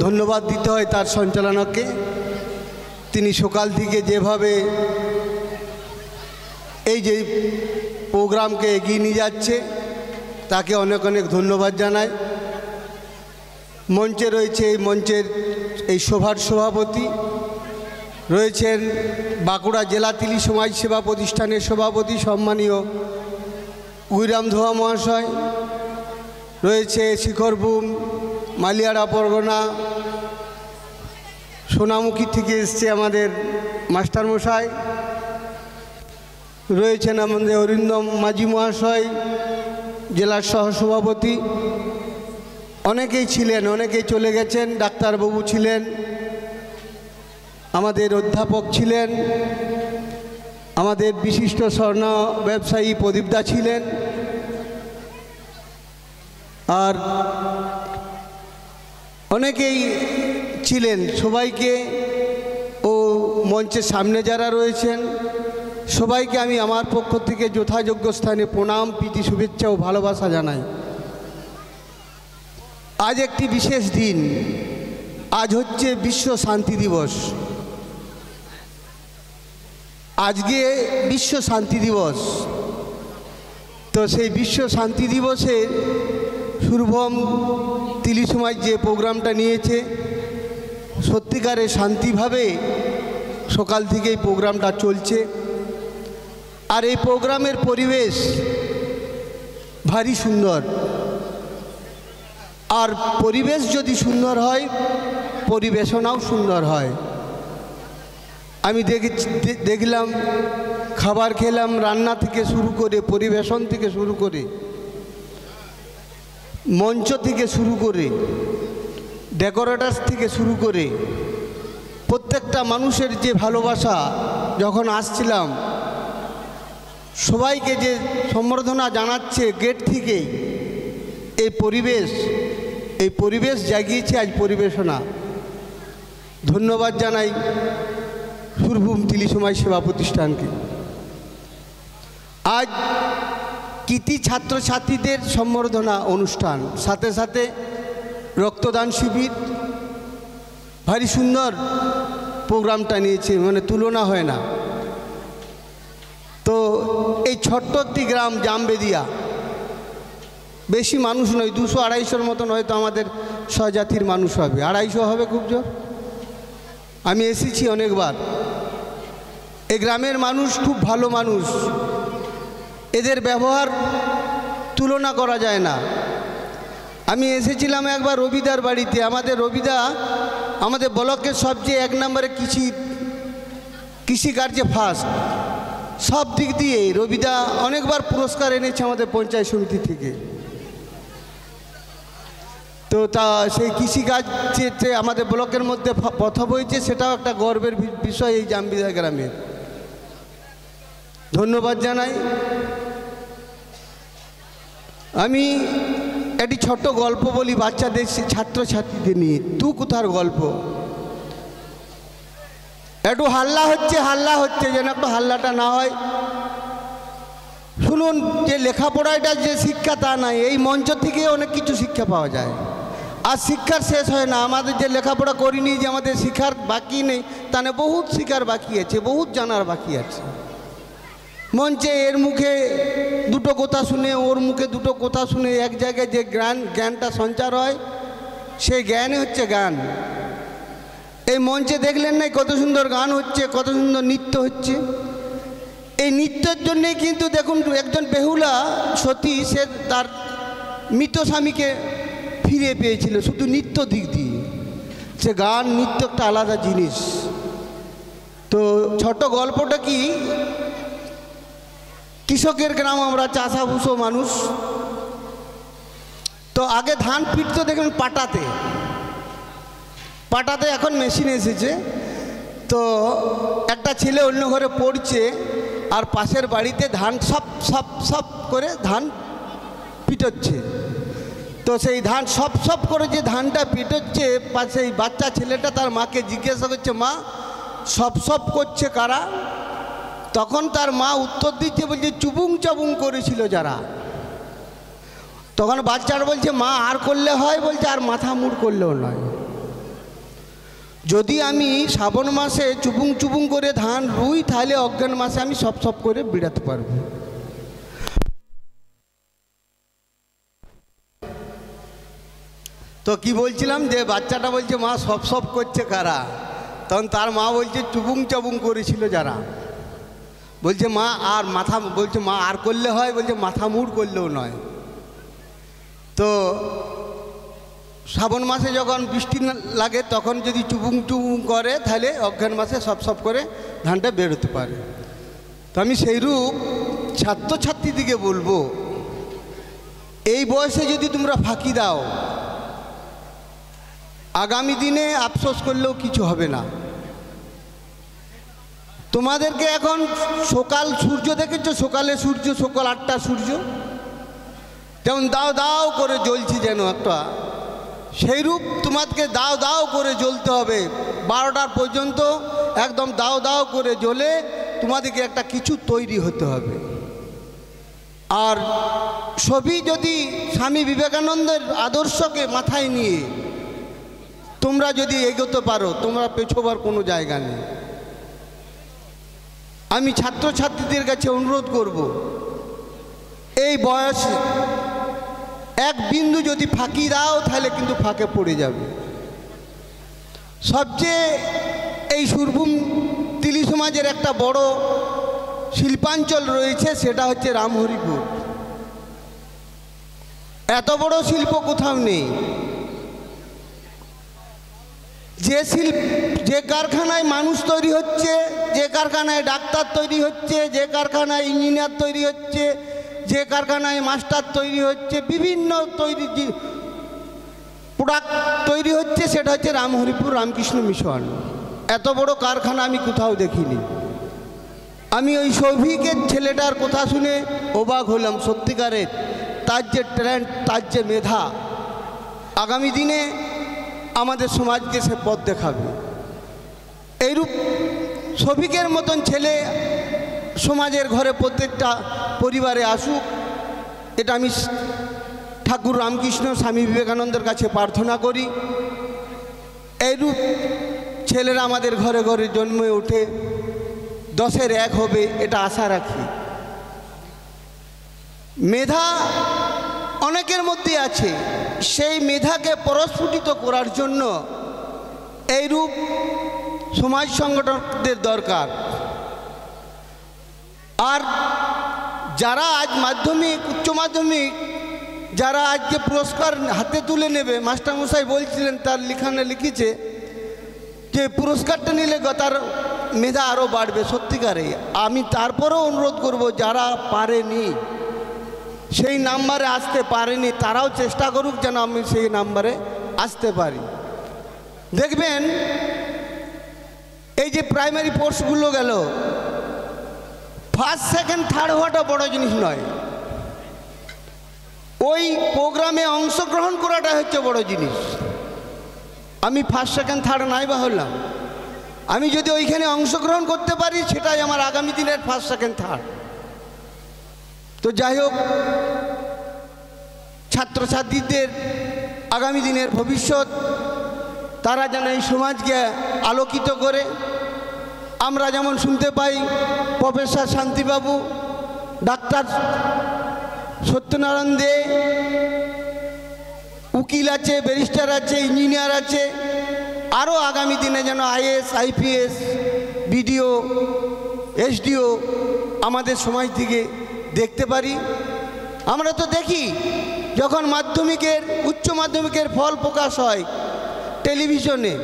ধন্যবাদ দিতে হয় তার সঞ্চালনাকে। তিনি সকাল থেকে যেভাবে এই যে প্রোগ্রামকে এগিয়ে নিয়ে যাচ্ছে তাকে অনেক অনেক ধন্যবাদ জানাই। মঞ্চে রয়েছে এই মঞ্চের এই সভার সভাপতি, রয়েছেন বাঁকুড়া জেলা তিলি সমাজ সেবা প্রতিষ্ঠানের সভাপতি সম্মানীয় গুইরাম ধোয়া মহাশয়, রয়েছে শিখরভূম মালিয়াড়া পরগনা সোনামুখী থেকে এসছে আমাদের মাস্টারমশাই, রয়েছেন আমাদের অরিন্দম মাঝি মহাশয় জেলার সহসভাপতি, অনেকেই ছিলেন, অনেকেই চলে গেছেন, ডাক্তারবাবু ছিলেন, আমাদের অধ্যাপক ছিলেন, আমাদের বিশিষ্ট স্বর্ণ ব্যবসায়ী প্রদীপদা ছিলেন, আর অনেকেই ছিলেন। সবাইকে ও মঞ্চের সামনে যারা রয়েছেন সবাইকে আমি আমার পক্ষ থেকে যথাযোগ্য স্থানে প্রণাম, প্রীতি, শুভেচ্ছা ও ভালোবাসা জানাই। আজ একটি বিশেষ দিন, আজ হচ্ছে বিশ্ব শান্তি দিবস। আজকে বিশ্ব শান্তি দিবস, তো সেই বিশ্ব শান্তি দিবসে সুরভূম তিলি সমাজ যে প্রোগ্রামটা নিয়েছে, সত্যিকারে শান্তিভাবে সকাল থেকেই প্রোগ্রামটা চলছে। আর এই প্রোগ্রামের পরিবেশ ভারী সুন্দর, আর পরিবেশ যদি সুন্দর হয় পরিবেশনাও সুন্দর হয়। আমি দেখলাম, খাবার খেলাম, রান্না থেকে শুরু করে, পরিবেশন থেকে শুরু করে, মঞ্চ থেকে শুরু করে, ডেকোরেটার্স থেকে শুরু করে, প্রত্যেকটা মানুষের যে ভালোবাসা, যখন আসছিলাম সবাইকে যে সম্বর্ধনা জানাচ্ছে গেট থেকেই, এই পরিবেশ জাগিয়েছে আজ পরিবেশনা। ধন্যবাদ জানাই সুরভূম তিলি সমাজ সেবা প্রতিষ্ঠানকে। আজ কৃতি ছাত্রছাত্রীদের সম্বর্ধনা অনুষ্ঠান, সাথে সাথে রক্তদান শিবির, ভারী সুন্দর প্রোগ্রামটা নিয়েছে, মানে তুলনা হয় না। তো এই ছোট্ট একটি গ্রাম জামবেদিয়া, বেশি মানুষ নয়, 200-250 মতন হয়তো আমাদের স্বজাতির মানুষ হবে, 250 হবে খুব জোর। আমি এসেছি অনেকবার। এই গ্রামের মানুষ খুব ভালো মানুষ, এদের ব্যবহার তুলনা করা যায় না। আমি এসেছিলাম একবার রবিদার বাড়িতে। আমাদের রবিদা আমাদের ব্লকের সবচেয়ে 1 নম্বরে কৃষিকার্যে ফার্স্ট, সব দিক দিয়ে রবিদা অনেকবার পুরস্কার এনেছে আমাদের পঞ্চায়েত সমিতি থেকে। তো তা সেই কৃষিকাজ যে আমাদের ব্লকের মধ্যে প্রথম হয়েছে, সেটাও একটা গর্বের বিষয় এই জামবেদিয়া গ্রামের। ধন্যবাদ জানাই। আমি একটি ছোট্ট গল্প বলি বাচ্চাদের, ছাত্রছাত্রীদের নিয়ে। তু কোথার গল্প। একটু হাল্লা হচ্ছে যেন একটু হাল্লাটা না হয়। শুনুন, যে লেখাপড়াটা যে শিক্ষা তা নাই, এই মঞ্চ থেকে অনেক কিছু শিক্ষা পাওয়া যায়। আর শিক্ষার শেষ হয় না। আমাদের যে লেখাপড়া করিনি, যে আমাদের শিক্ষার বাকি নেই তা না, বহুত শিক্ষার বাকি আছে, বহুত জানার বাকি আছে। মঞ্চে এর মুখে দুটো কথা শুনে, ওর মুখে দুটো কথা শুনে এক জায়গায় যে জ্ঞানটা সঞ্চার হয়, সেই জ্ঞানই হচ্ছে গান। এই মঞ্চে দেখলেন না কত সুন্দর গান হচ্ছে, কত সুন্দর নৃত্য হচ্ছে। এই নৃত্যের জন্যেই কিন্তু দেখুন, একজন বেহুলা সতী সে তার মৃত স্বামীকে ফিরে পেয়েছিল শুধু নৃত্য দিক দিয়ে। সে গান নৃত্য একটা আলাদা জিনিস। তো ছোট গল্পটা কি, কৃষকের গ্রাম, আমরা চাষাভুষো মানুষ। তো আগে ধান পিটতো দেখবেন পাটাতে, পাটাতে এখন মেশিন এসেছে। তো একটা ছেলে অন্য ঘরে পড়ছে আর পাশের বাড়িতে ধান সব সব সব করে ধান পিটোচ্ছে। তো সেই ধান সব সব করে যে ধানটা পিটোচ্ছে, সেই বাচ্চা ছেলেটা তার মাকে জিজ্ঞাসা করছে, মা সব সব করছে কারা? তখন তার মা উত্তর দিচ্ছে, বলছে চুবুং চাবুং করেছিল যারা। তখন বাচ্চাটা বলছে, মা আর করলে হয়? বলছে আর মাথা মুড় করলেও নয়। যদি আমি শ্রাবণ মাসে চুবুং চুবুং করে ধান রুই, তাহলে অজ্ঞান মাসে আমি সব সব করে বিড়াতে পারবো। তো কি বলছিলাম, যে বাচ্চাটা বলছে মা সব সব করছে কারা? তখন তার মা বলছে চুবুং চাবুং করেছিল যারা। বলছে মা আর মাথা, বলছে মা আর করলে হয়? বলছে মাথা মুড় করলেও নয়। তো শ্রাবণ মাসে যখন বৃষ্টি লাগে তখন যদি চুবুং চুবুং করে, তাহলে অজ্ঞান মাসে সব সব করে ধানটা বেরোতে পারে। তো আমি সেইরূপ ছাত্রছাত্রীদিকে বলবো, এই বয়সে যদি তোমরা ফাঁকি দাও, আগামী দিনে আফসোস করলেও কিছু হবে না। তোমাদেরকে এখন সকাল সূর্য দেখেছো, সকালে সূর্য, সকাল 8টা সূর্য যেমন দাও দাও করে জ্বলছে যেন একটা, সেইরূপ তোমাদেরকে দাও দাও করে জ্বলতে হবে। 12টার পর্যন্ত একদম দাও দাও করে জ্বলে তোমাদেরকে একটা কিছু তৈরি হতে হবে। আর সবই যদি স্বামী বিবেকানন্দের আদর্শকে মাথায় নিয়ে তোমরা যদি এগোতে পারো, তোমরা পেছোবার কোনো জায়গা নেই। আমি ছাত্রছাত্রীদের কাছে অনুরোধ করব, এই বয়সে এক বিন্দু যদি ফাঁকি দাও, তাহলে কিন্তু ফাঁকে পড়ে যাবে। সবচেয়ে এই সুরভূম তিলি সমাজের একটা বড় শিল্পাঞ্চল রয়েছে, সেটা হচ্ছে রামহরিপুর। এত বড় শিল্প কোথাও নেই। যে কারখানায় মানুষ তৈরি হচ্ছে, যে কারখানায় ডাক্তার তৈরি হচ্ছে, যে কারখানায় ইঞ্জিনিয়ার তৈরি হচ্ছে, যে কারখানায় মাস্টার তৈরি হচ্ছে, বিভিন্ন তৈরি প্রোডাক্ট তৈরি হচ্ছে, সেটা হচ্ছে রামহরিপুর রামকৃষ্ণ মিশন। এত বড় কারখানা আমি কোথাও দেখিনি। আমি ওই সৌভিকের ছেলেটার কথা শুনে অবাক হলাম। সত্যিকারের তার যে ট্যালেন্ট, তার যে মেধা, আগামী দিনে আমাদের সমাজকে সে পথ দেখাবে। এইরূপ সৌভিকের মতন ছেলে সমাজের ঘরে প্রত্যেকটা পরিবারে আসুক, এটা আমি ঠাকুর রামকৃষ্ণ স্বামী বিবেকানন্দের কাছে প্রার্থনা করি। এইরূপ ছেলেরা আমাদের ঘরে ঘরে জন্মে ওঠে, 10-এর 1 হবে, এটা আশা রাখি। মেধা অনেকের মধ্যে আছে, সেই মেধাকে প্রস্ফুটিত করার জন্য এইরূপ সমাজ সংগঠকদের দরকার। আর যারা আজ মাধ্যমিক, উচ্চ মাধ্যমিক, যারা আজকে পুরস্কার হাতে তুলে নেবে, মাস্টারমশাই বলছিলেন, তার লিখানে লিখেছে যে পুরস্কারটা নিলে তার মেধা আরও বাড়বে। সত্যিকারে আমি তারপরেও অনুরোধ করব, যারা পারেনি, সেই নাম্বারে আসতে পারেনি, তারাও চেষ্টা করুক যেন আমি সেই নাম্বারে আসতে পারি। দেখবেন এই যে প্রাইমারি কোর্সগুলো গেল, ফার্স্ট সেকেন্ড থার্ড হওয়াটা বড় জিনিস নয়, ওই প্রোগ্রামে অংশগ্রহণ করাটা হচ্ছে বড় জিনিস। আমি ফার্স্ট সেকেন্ড থার্ড নাই বা হলাম, আমি যদি ওইখানে অংশগ্রহণ করতে পারি, সেটাই আমার আগামী দিনের ফার্স্ট সেকেন্ড থার্ড। তো যাই হোক, ছাত্রছাত্রীদের আগামী দিনের ভবিষ্যৎ, তারা যেন এই সমাজকে আলোকিত করে। আমরা যেমন শুনতে পাই, প্রফেসর শান্তিবাবু, ডাক্তার সত্যনারায়ণ দে, উকিল আছে, ব্যারিস্টার আছে, ইঞ্জিনিয়ার আছে, আরও আগামী দিনে যেন আইএস, আইপিএস, বিডিও, এসডিও আমাদের সমাজ থেকে দেখতে পারি। আমরা তো দেখি, যখন মাধ্যমিকের, উচ্চ মাধ্যমিকের ফল প্রকাশ হয় টেলিভিশনে,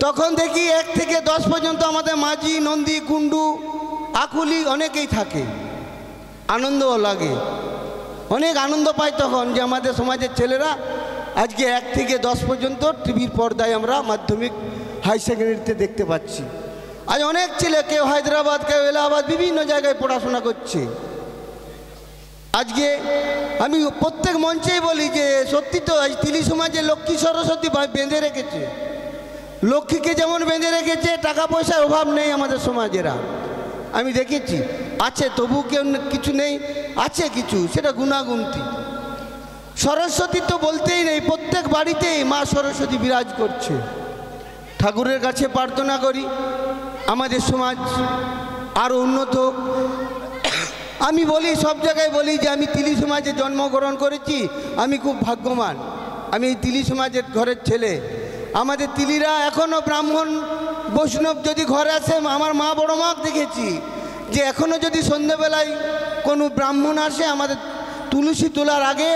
তখন দেখি 1 থেকে 10 পর্যন্ত আমাদের মাঝি, নন্দী, কুণ্ডু, আকুলি অনেকেই থাকে, আনন্দও লাগে। অনেক আনন্দ পাই তখন যে আমাদের সমাজের ছেলেরা আজকে 1 থেকে 10 পর্যন্ত টিভির পর্দায় আমরা মাধ্যমিক হাই সেকেন্ডারিতে দেখতে পাচ্ছি। আজ অনেক ছেলে কেউ হায়দ্রাবাদ, কেউ এলাহাবাদ, বিভিন্ন জায়গায় পড়াশোনা করছে। আজকে আমি প্রত্যেক মঞ্চেই বলি যে সত্যি তো আজ তিলি সমাজে লক্ষ্মী সরস্বতী বেঁধে রেখেছে। লক্ষ্মীকে যেমন বেঁধে রেখেছে, টাকা পয়সার অভাব নেই আমাদের সমাজেরা, আমি দেখেছি। আছে তবু কেউ কিছু নেই, আছে কিছু, সেটা গুণাগুন্তি। সরস্বতী তো বলতেই নেই, প্রত্যেক বাড়িতেই মা সরস্বতী বিরাজ করছে। ঠাকুরের কাছে প্রার্থনা করি আমাদের সমাজ আরও উন্নত হোক। আমি বলি, সব জায়গায় বলি যে আমি তিলি সমাজে জন্মগ্রহণ করেছি, আমি খুব ভাগ্যবান, আমি এই তিলি সমাজের ঘরের ছেলে। আমাদের তিলিরা এখনও ব্রাহ্মণ বৈষ্ণব যদি ঘরে আসে, আমার মা বড় মা দেখেছি যে এখনও যদি সন্ধ্যেবেলায় কোনো ব্রাহ্মণ আসে, আমাদের তুলসী তোলার আগে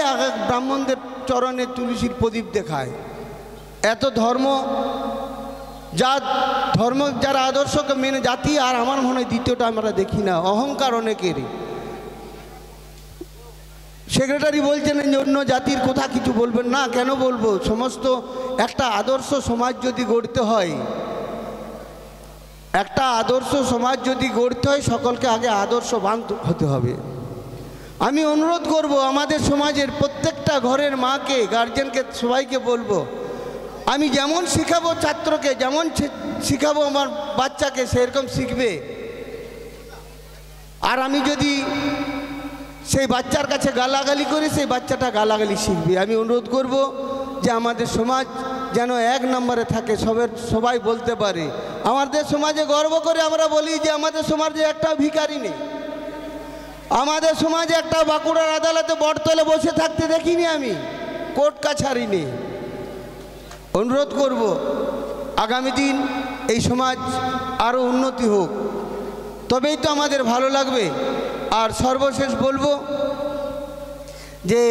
ব্রাহ্মণদের চরণে তুলসীর প্রদীপ দেখায়। এত ধর্ম, যারা আদর্শকে মেনে জাতি, আর আমার মনে হয় দ্বিতীয়টা আমরা দেখি না। অহংকার অনেকেরই। সেক্রেটারি বলছেন যে অন্য জাতির কথা কিছু বলবেন না, কেন বলবো? সমস্ত একটা আদর্শ সমাজ যদি গড়তে হয়, একটা আদর্শ সমাজ যদি গড়তে হয়, সকলকে আগে আদর্শবান হতে হবে। আমি অনুরোধ করব আমাদের সমাজের প্রত্যেকটা ঘরের মাকে, গার্জেনকে, সবাইকে বলবো, আমি যেমন শিখাবো ছাত্রকে, যেমন শিখাবো আমার বাচ্চাকে, সেরকম শিখবে। আর আমি যদি সেই বাচ্চার কাছে গালাগালি করি, সেই বাচ্চাটা গালাগালি শিখবে। আমি অনুরোধ করব যে আমাদের সমাজ যেন 1 নম্বরে থাকে, সবাই বলতে পারে। আমাদের সমাজে গর্ব করে আমরা বলি যে আমাদের সমাজে একটা ভিখারি নেই। আমাদের সমাজে একটা বাঁকুড়ার আদালতে বটতলে বসে থাকতে দেখিনি আমি, কোর্ট কাছারি নেই। অনুরোধ করব আগামী দিন এই সমাজ আরও উন্নতি হোক, তবেই তো আমাদের ভালো লাগবে। আর সর্বশেষ বলবো যে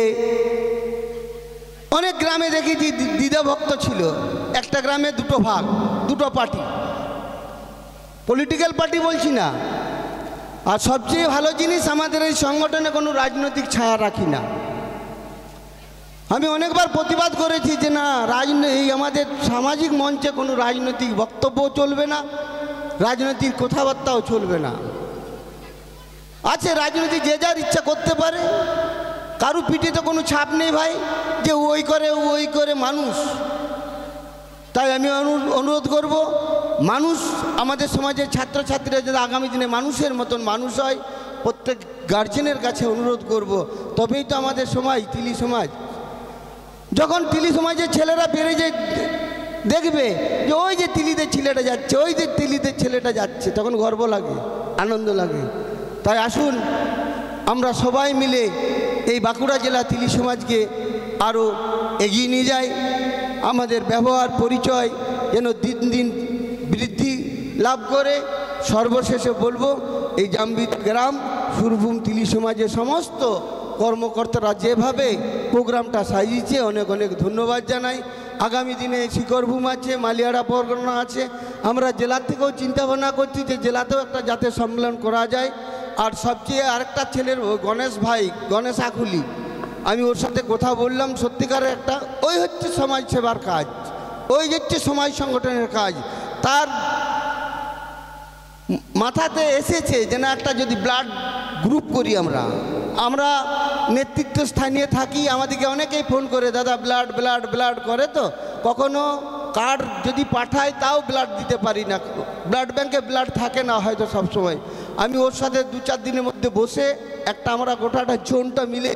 অনেক গ্রামে দেখেছি দ্বিধাভক্ত ছিল। একটা গ্রামে 2টো ভাগ, 2টো পার্টি, পলিটিক্যাল পার্টি বলছি না। আর সবচেয়ে ভালো জিনিস, আমাদের এই সংগঠনে কোনো রাজনৈতিক ছায়া রাখি না। আমি অনেকবার প্রতিবাদ করেছি যে না, এই আমাদের সামাজিক মঞ্চে কোনো রাজনৈতিক বক্তব্য চলবে না, রাজনৈতিক কথাবার্তাও চলবে না। আছে রাজনীতি, যে যার ইচ্ছা করতে পারে, কারো পিঠে তো কোনো ছাপ নেই ভাই যে ওই করে মানুষ। তাই আমি অনুরোধ করব, মানুষ, আমাদের সমাজের ছাত্রছাত্রীরা যদি আগামী দিনে মানুষের মতন মানুষ হয়, প্রত্যেক গার্জেনের কাছে অনুরোধ করব, তবেই তো আমাদের সমাজ, তিলি সমাজ। যখন তিলি সমাজের ছেলেরা বেড়ে যায়, দেখবে যে ওই যে তিলিদের ছেলেটা যাচ্ছে, ওই যে তিলিদের ছেলেটা যাচ্ছে, তখন গর্ব লাগে, আনন্দ লাগে। তাই আসুন আমরা সবাই মিলে এই বাঁকুড়া জেলা তিলি সমাজকে আরও এগিয়ে নিয়ে যাই। আমাদের ব্যবহার পরিচয় যেন দিন দিন বৃদ্ধি লাভ করে। সর্বশেষে বলবো, এই জামবিদ গ্রাম সুরভূম তিলি সমাজের সমস্ত কর্মকর্তারা যেভাবে প্রোগ্রামটা সাজিয়েছে, অনেক অনেক ধন্যবাদ জানাই। আগামী দিনে শিকরভূম আছে, মালিয়াড়া পরগনা আছে। আমরা জেলার থেকেও চিন্তাভাবনা করছি যে জেলাতেও একটা জাতীয় সম্মেলন করা যায়। আর সবচেয়ে আরেকটা ছেলের গণেশ ভাই, গণেশ আকুলি, আমি ওর সাথে কথা বললাম, সত্যিকারের একটা ওই হচ্ছে সমাজ সেবার কাজ, ওই হচ্ছে সমাজ সংগঠনের কাজ। তার মাথাতে এসেছে যে না, একটা যদি ব্লাড গ্রুপ করি, আমরা নেতৃত্ব স্থানীয় থাকি, আমাদেরকে অনেকেই ফোন করে, দাদা ব্লাড ব্লাড ব্লাড করে, তো কখনো কার্ড যদি পাঠায় তাও ব্লাড দিতে পারি না, ব্লাড ব্যাংকে ব্লাড থাকে না হয়তো সবসময়। আমি ওর সাথে 2-4 দিনের মধ্যে বসে একটা, আমরা গোটাটা জোনটা মিলে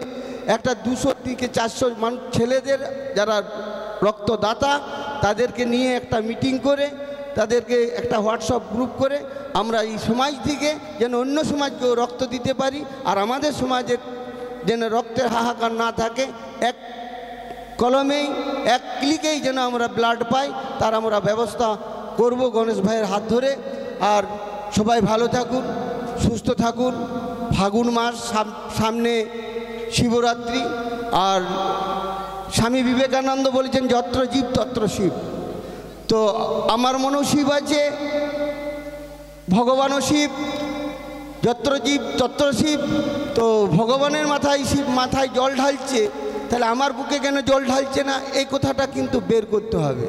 একটা 200 থেকে 400 মানুষ, ছেলেদের যারা রক্তদাতা, তাদেরকে নিয়ে একটা মিটিং করে, তাদেরকে একটা হোয়াটসঅ্যাপ গ্রুপ করে আমরা এই সমাজ থেকে যেন অন্য সমাজকেও রক্ত দিতে পারি, আর আমাদের সমাজের যেন রক্তের হাহাকার না থাকে। এক কলমেই, এক ক্লিকেই যেন আমরা ব্লাড পাই, তার আমরা ব্যবস্থা করব গণেশ ভাইয়ের হাত ধরে। আর সবাই ভালো থাকুন, সুস্থ থাকুন। ফাগুন মাস সামনে, শিবরাত্রি। আর স্বামী বিবেকানন্দ বলেছেন, যত্র জীব তত্র শিব। তো আমার মনেও শিব আছে, ভগবানও শিব, যত্র জীব তত্র শিব। তো ভগবানের মাথায় শিব মাথায় জল ঢালছে, তাহলে আমার বুকে কেন জল ঢালছে না, এই কথাটা কিন্তু বের করতে হবে।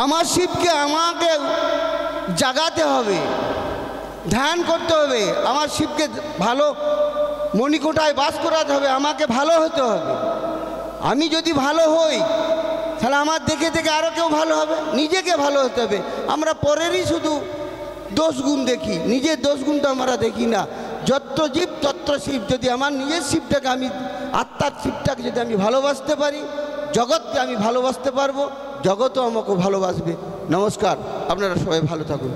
আমার শিবকে আমাকে জাগাতে হবে, ধ্যান করতে হবে, আমার শিবকে ভালো মণিকোটায় বাস করাতে হবে, আমাকে ভালো হতে হবে। আমি যদি ভালো হই তাহলে আমার দেখে দেখে আরও কেউ ভালো হবে, নিজেকে ভালো হতে হবে। আমরা পরেরই শুধু দোষগুণ দেখি, নিজের দোষগুণটা আমরা দেখি না। যত্র জীব তত্র শিব। যদি আমার নিজের শিবটাকে আমি, আত্মার শিবটাকে যদি আমি ভালোবাসতে পারি, জগৎকে আমি ভালোবাসতে পারবো, জগৎও আমাকে ভালোবাসবে। নমস্কার, আপনারা সবাই ভালো থাকুন।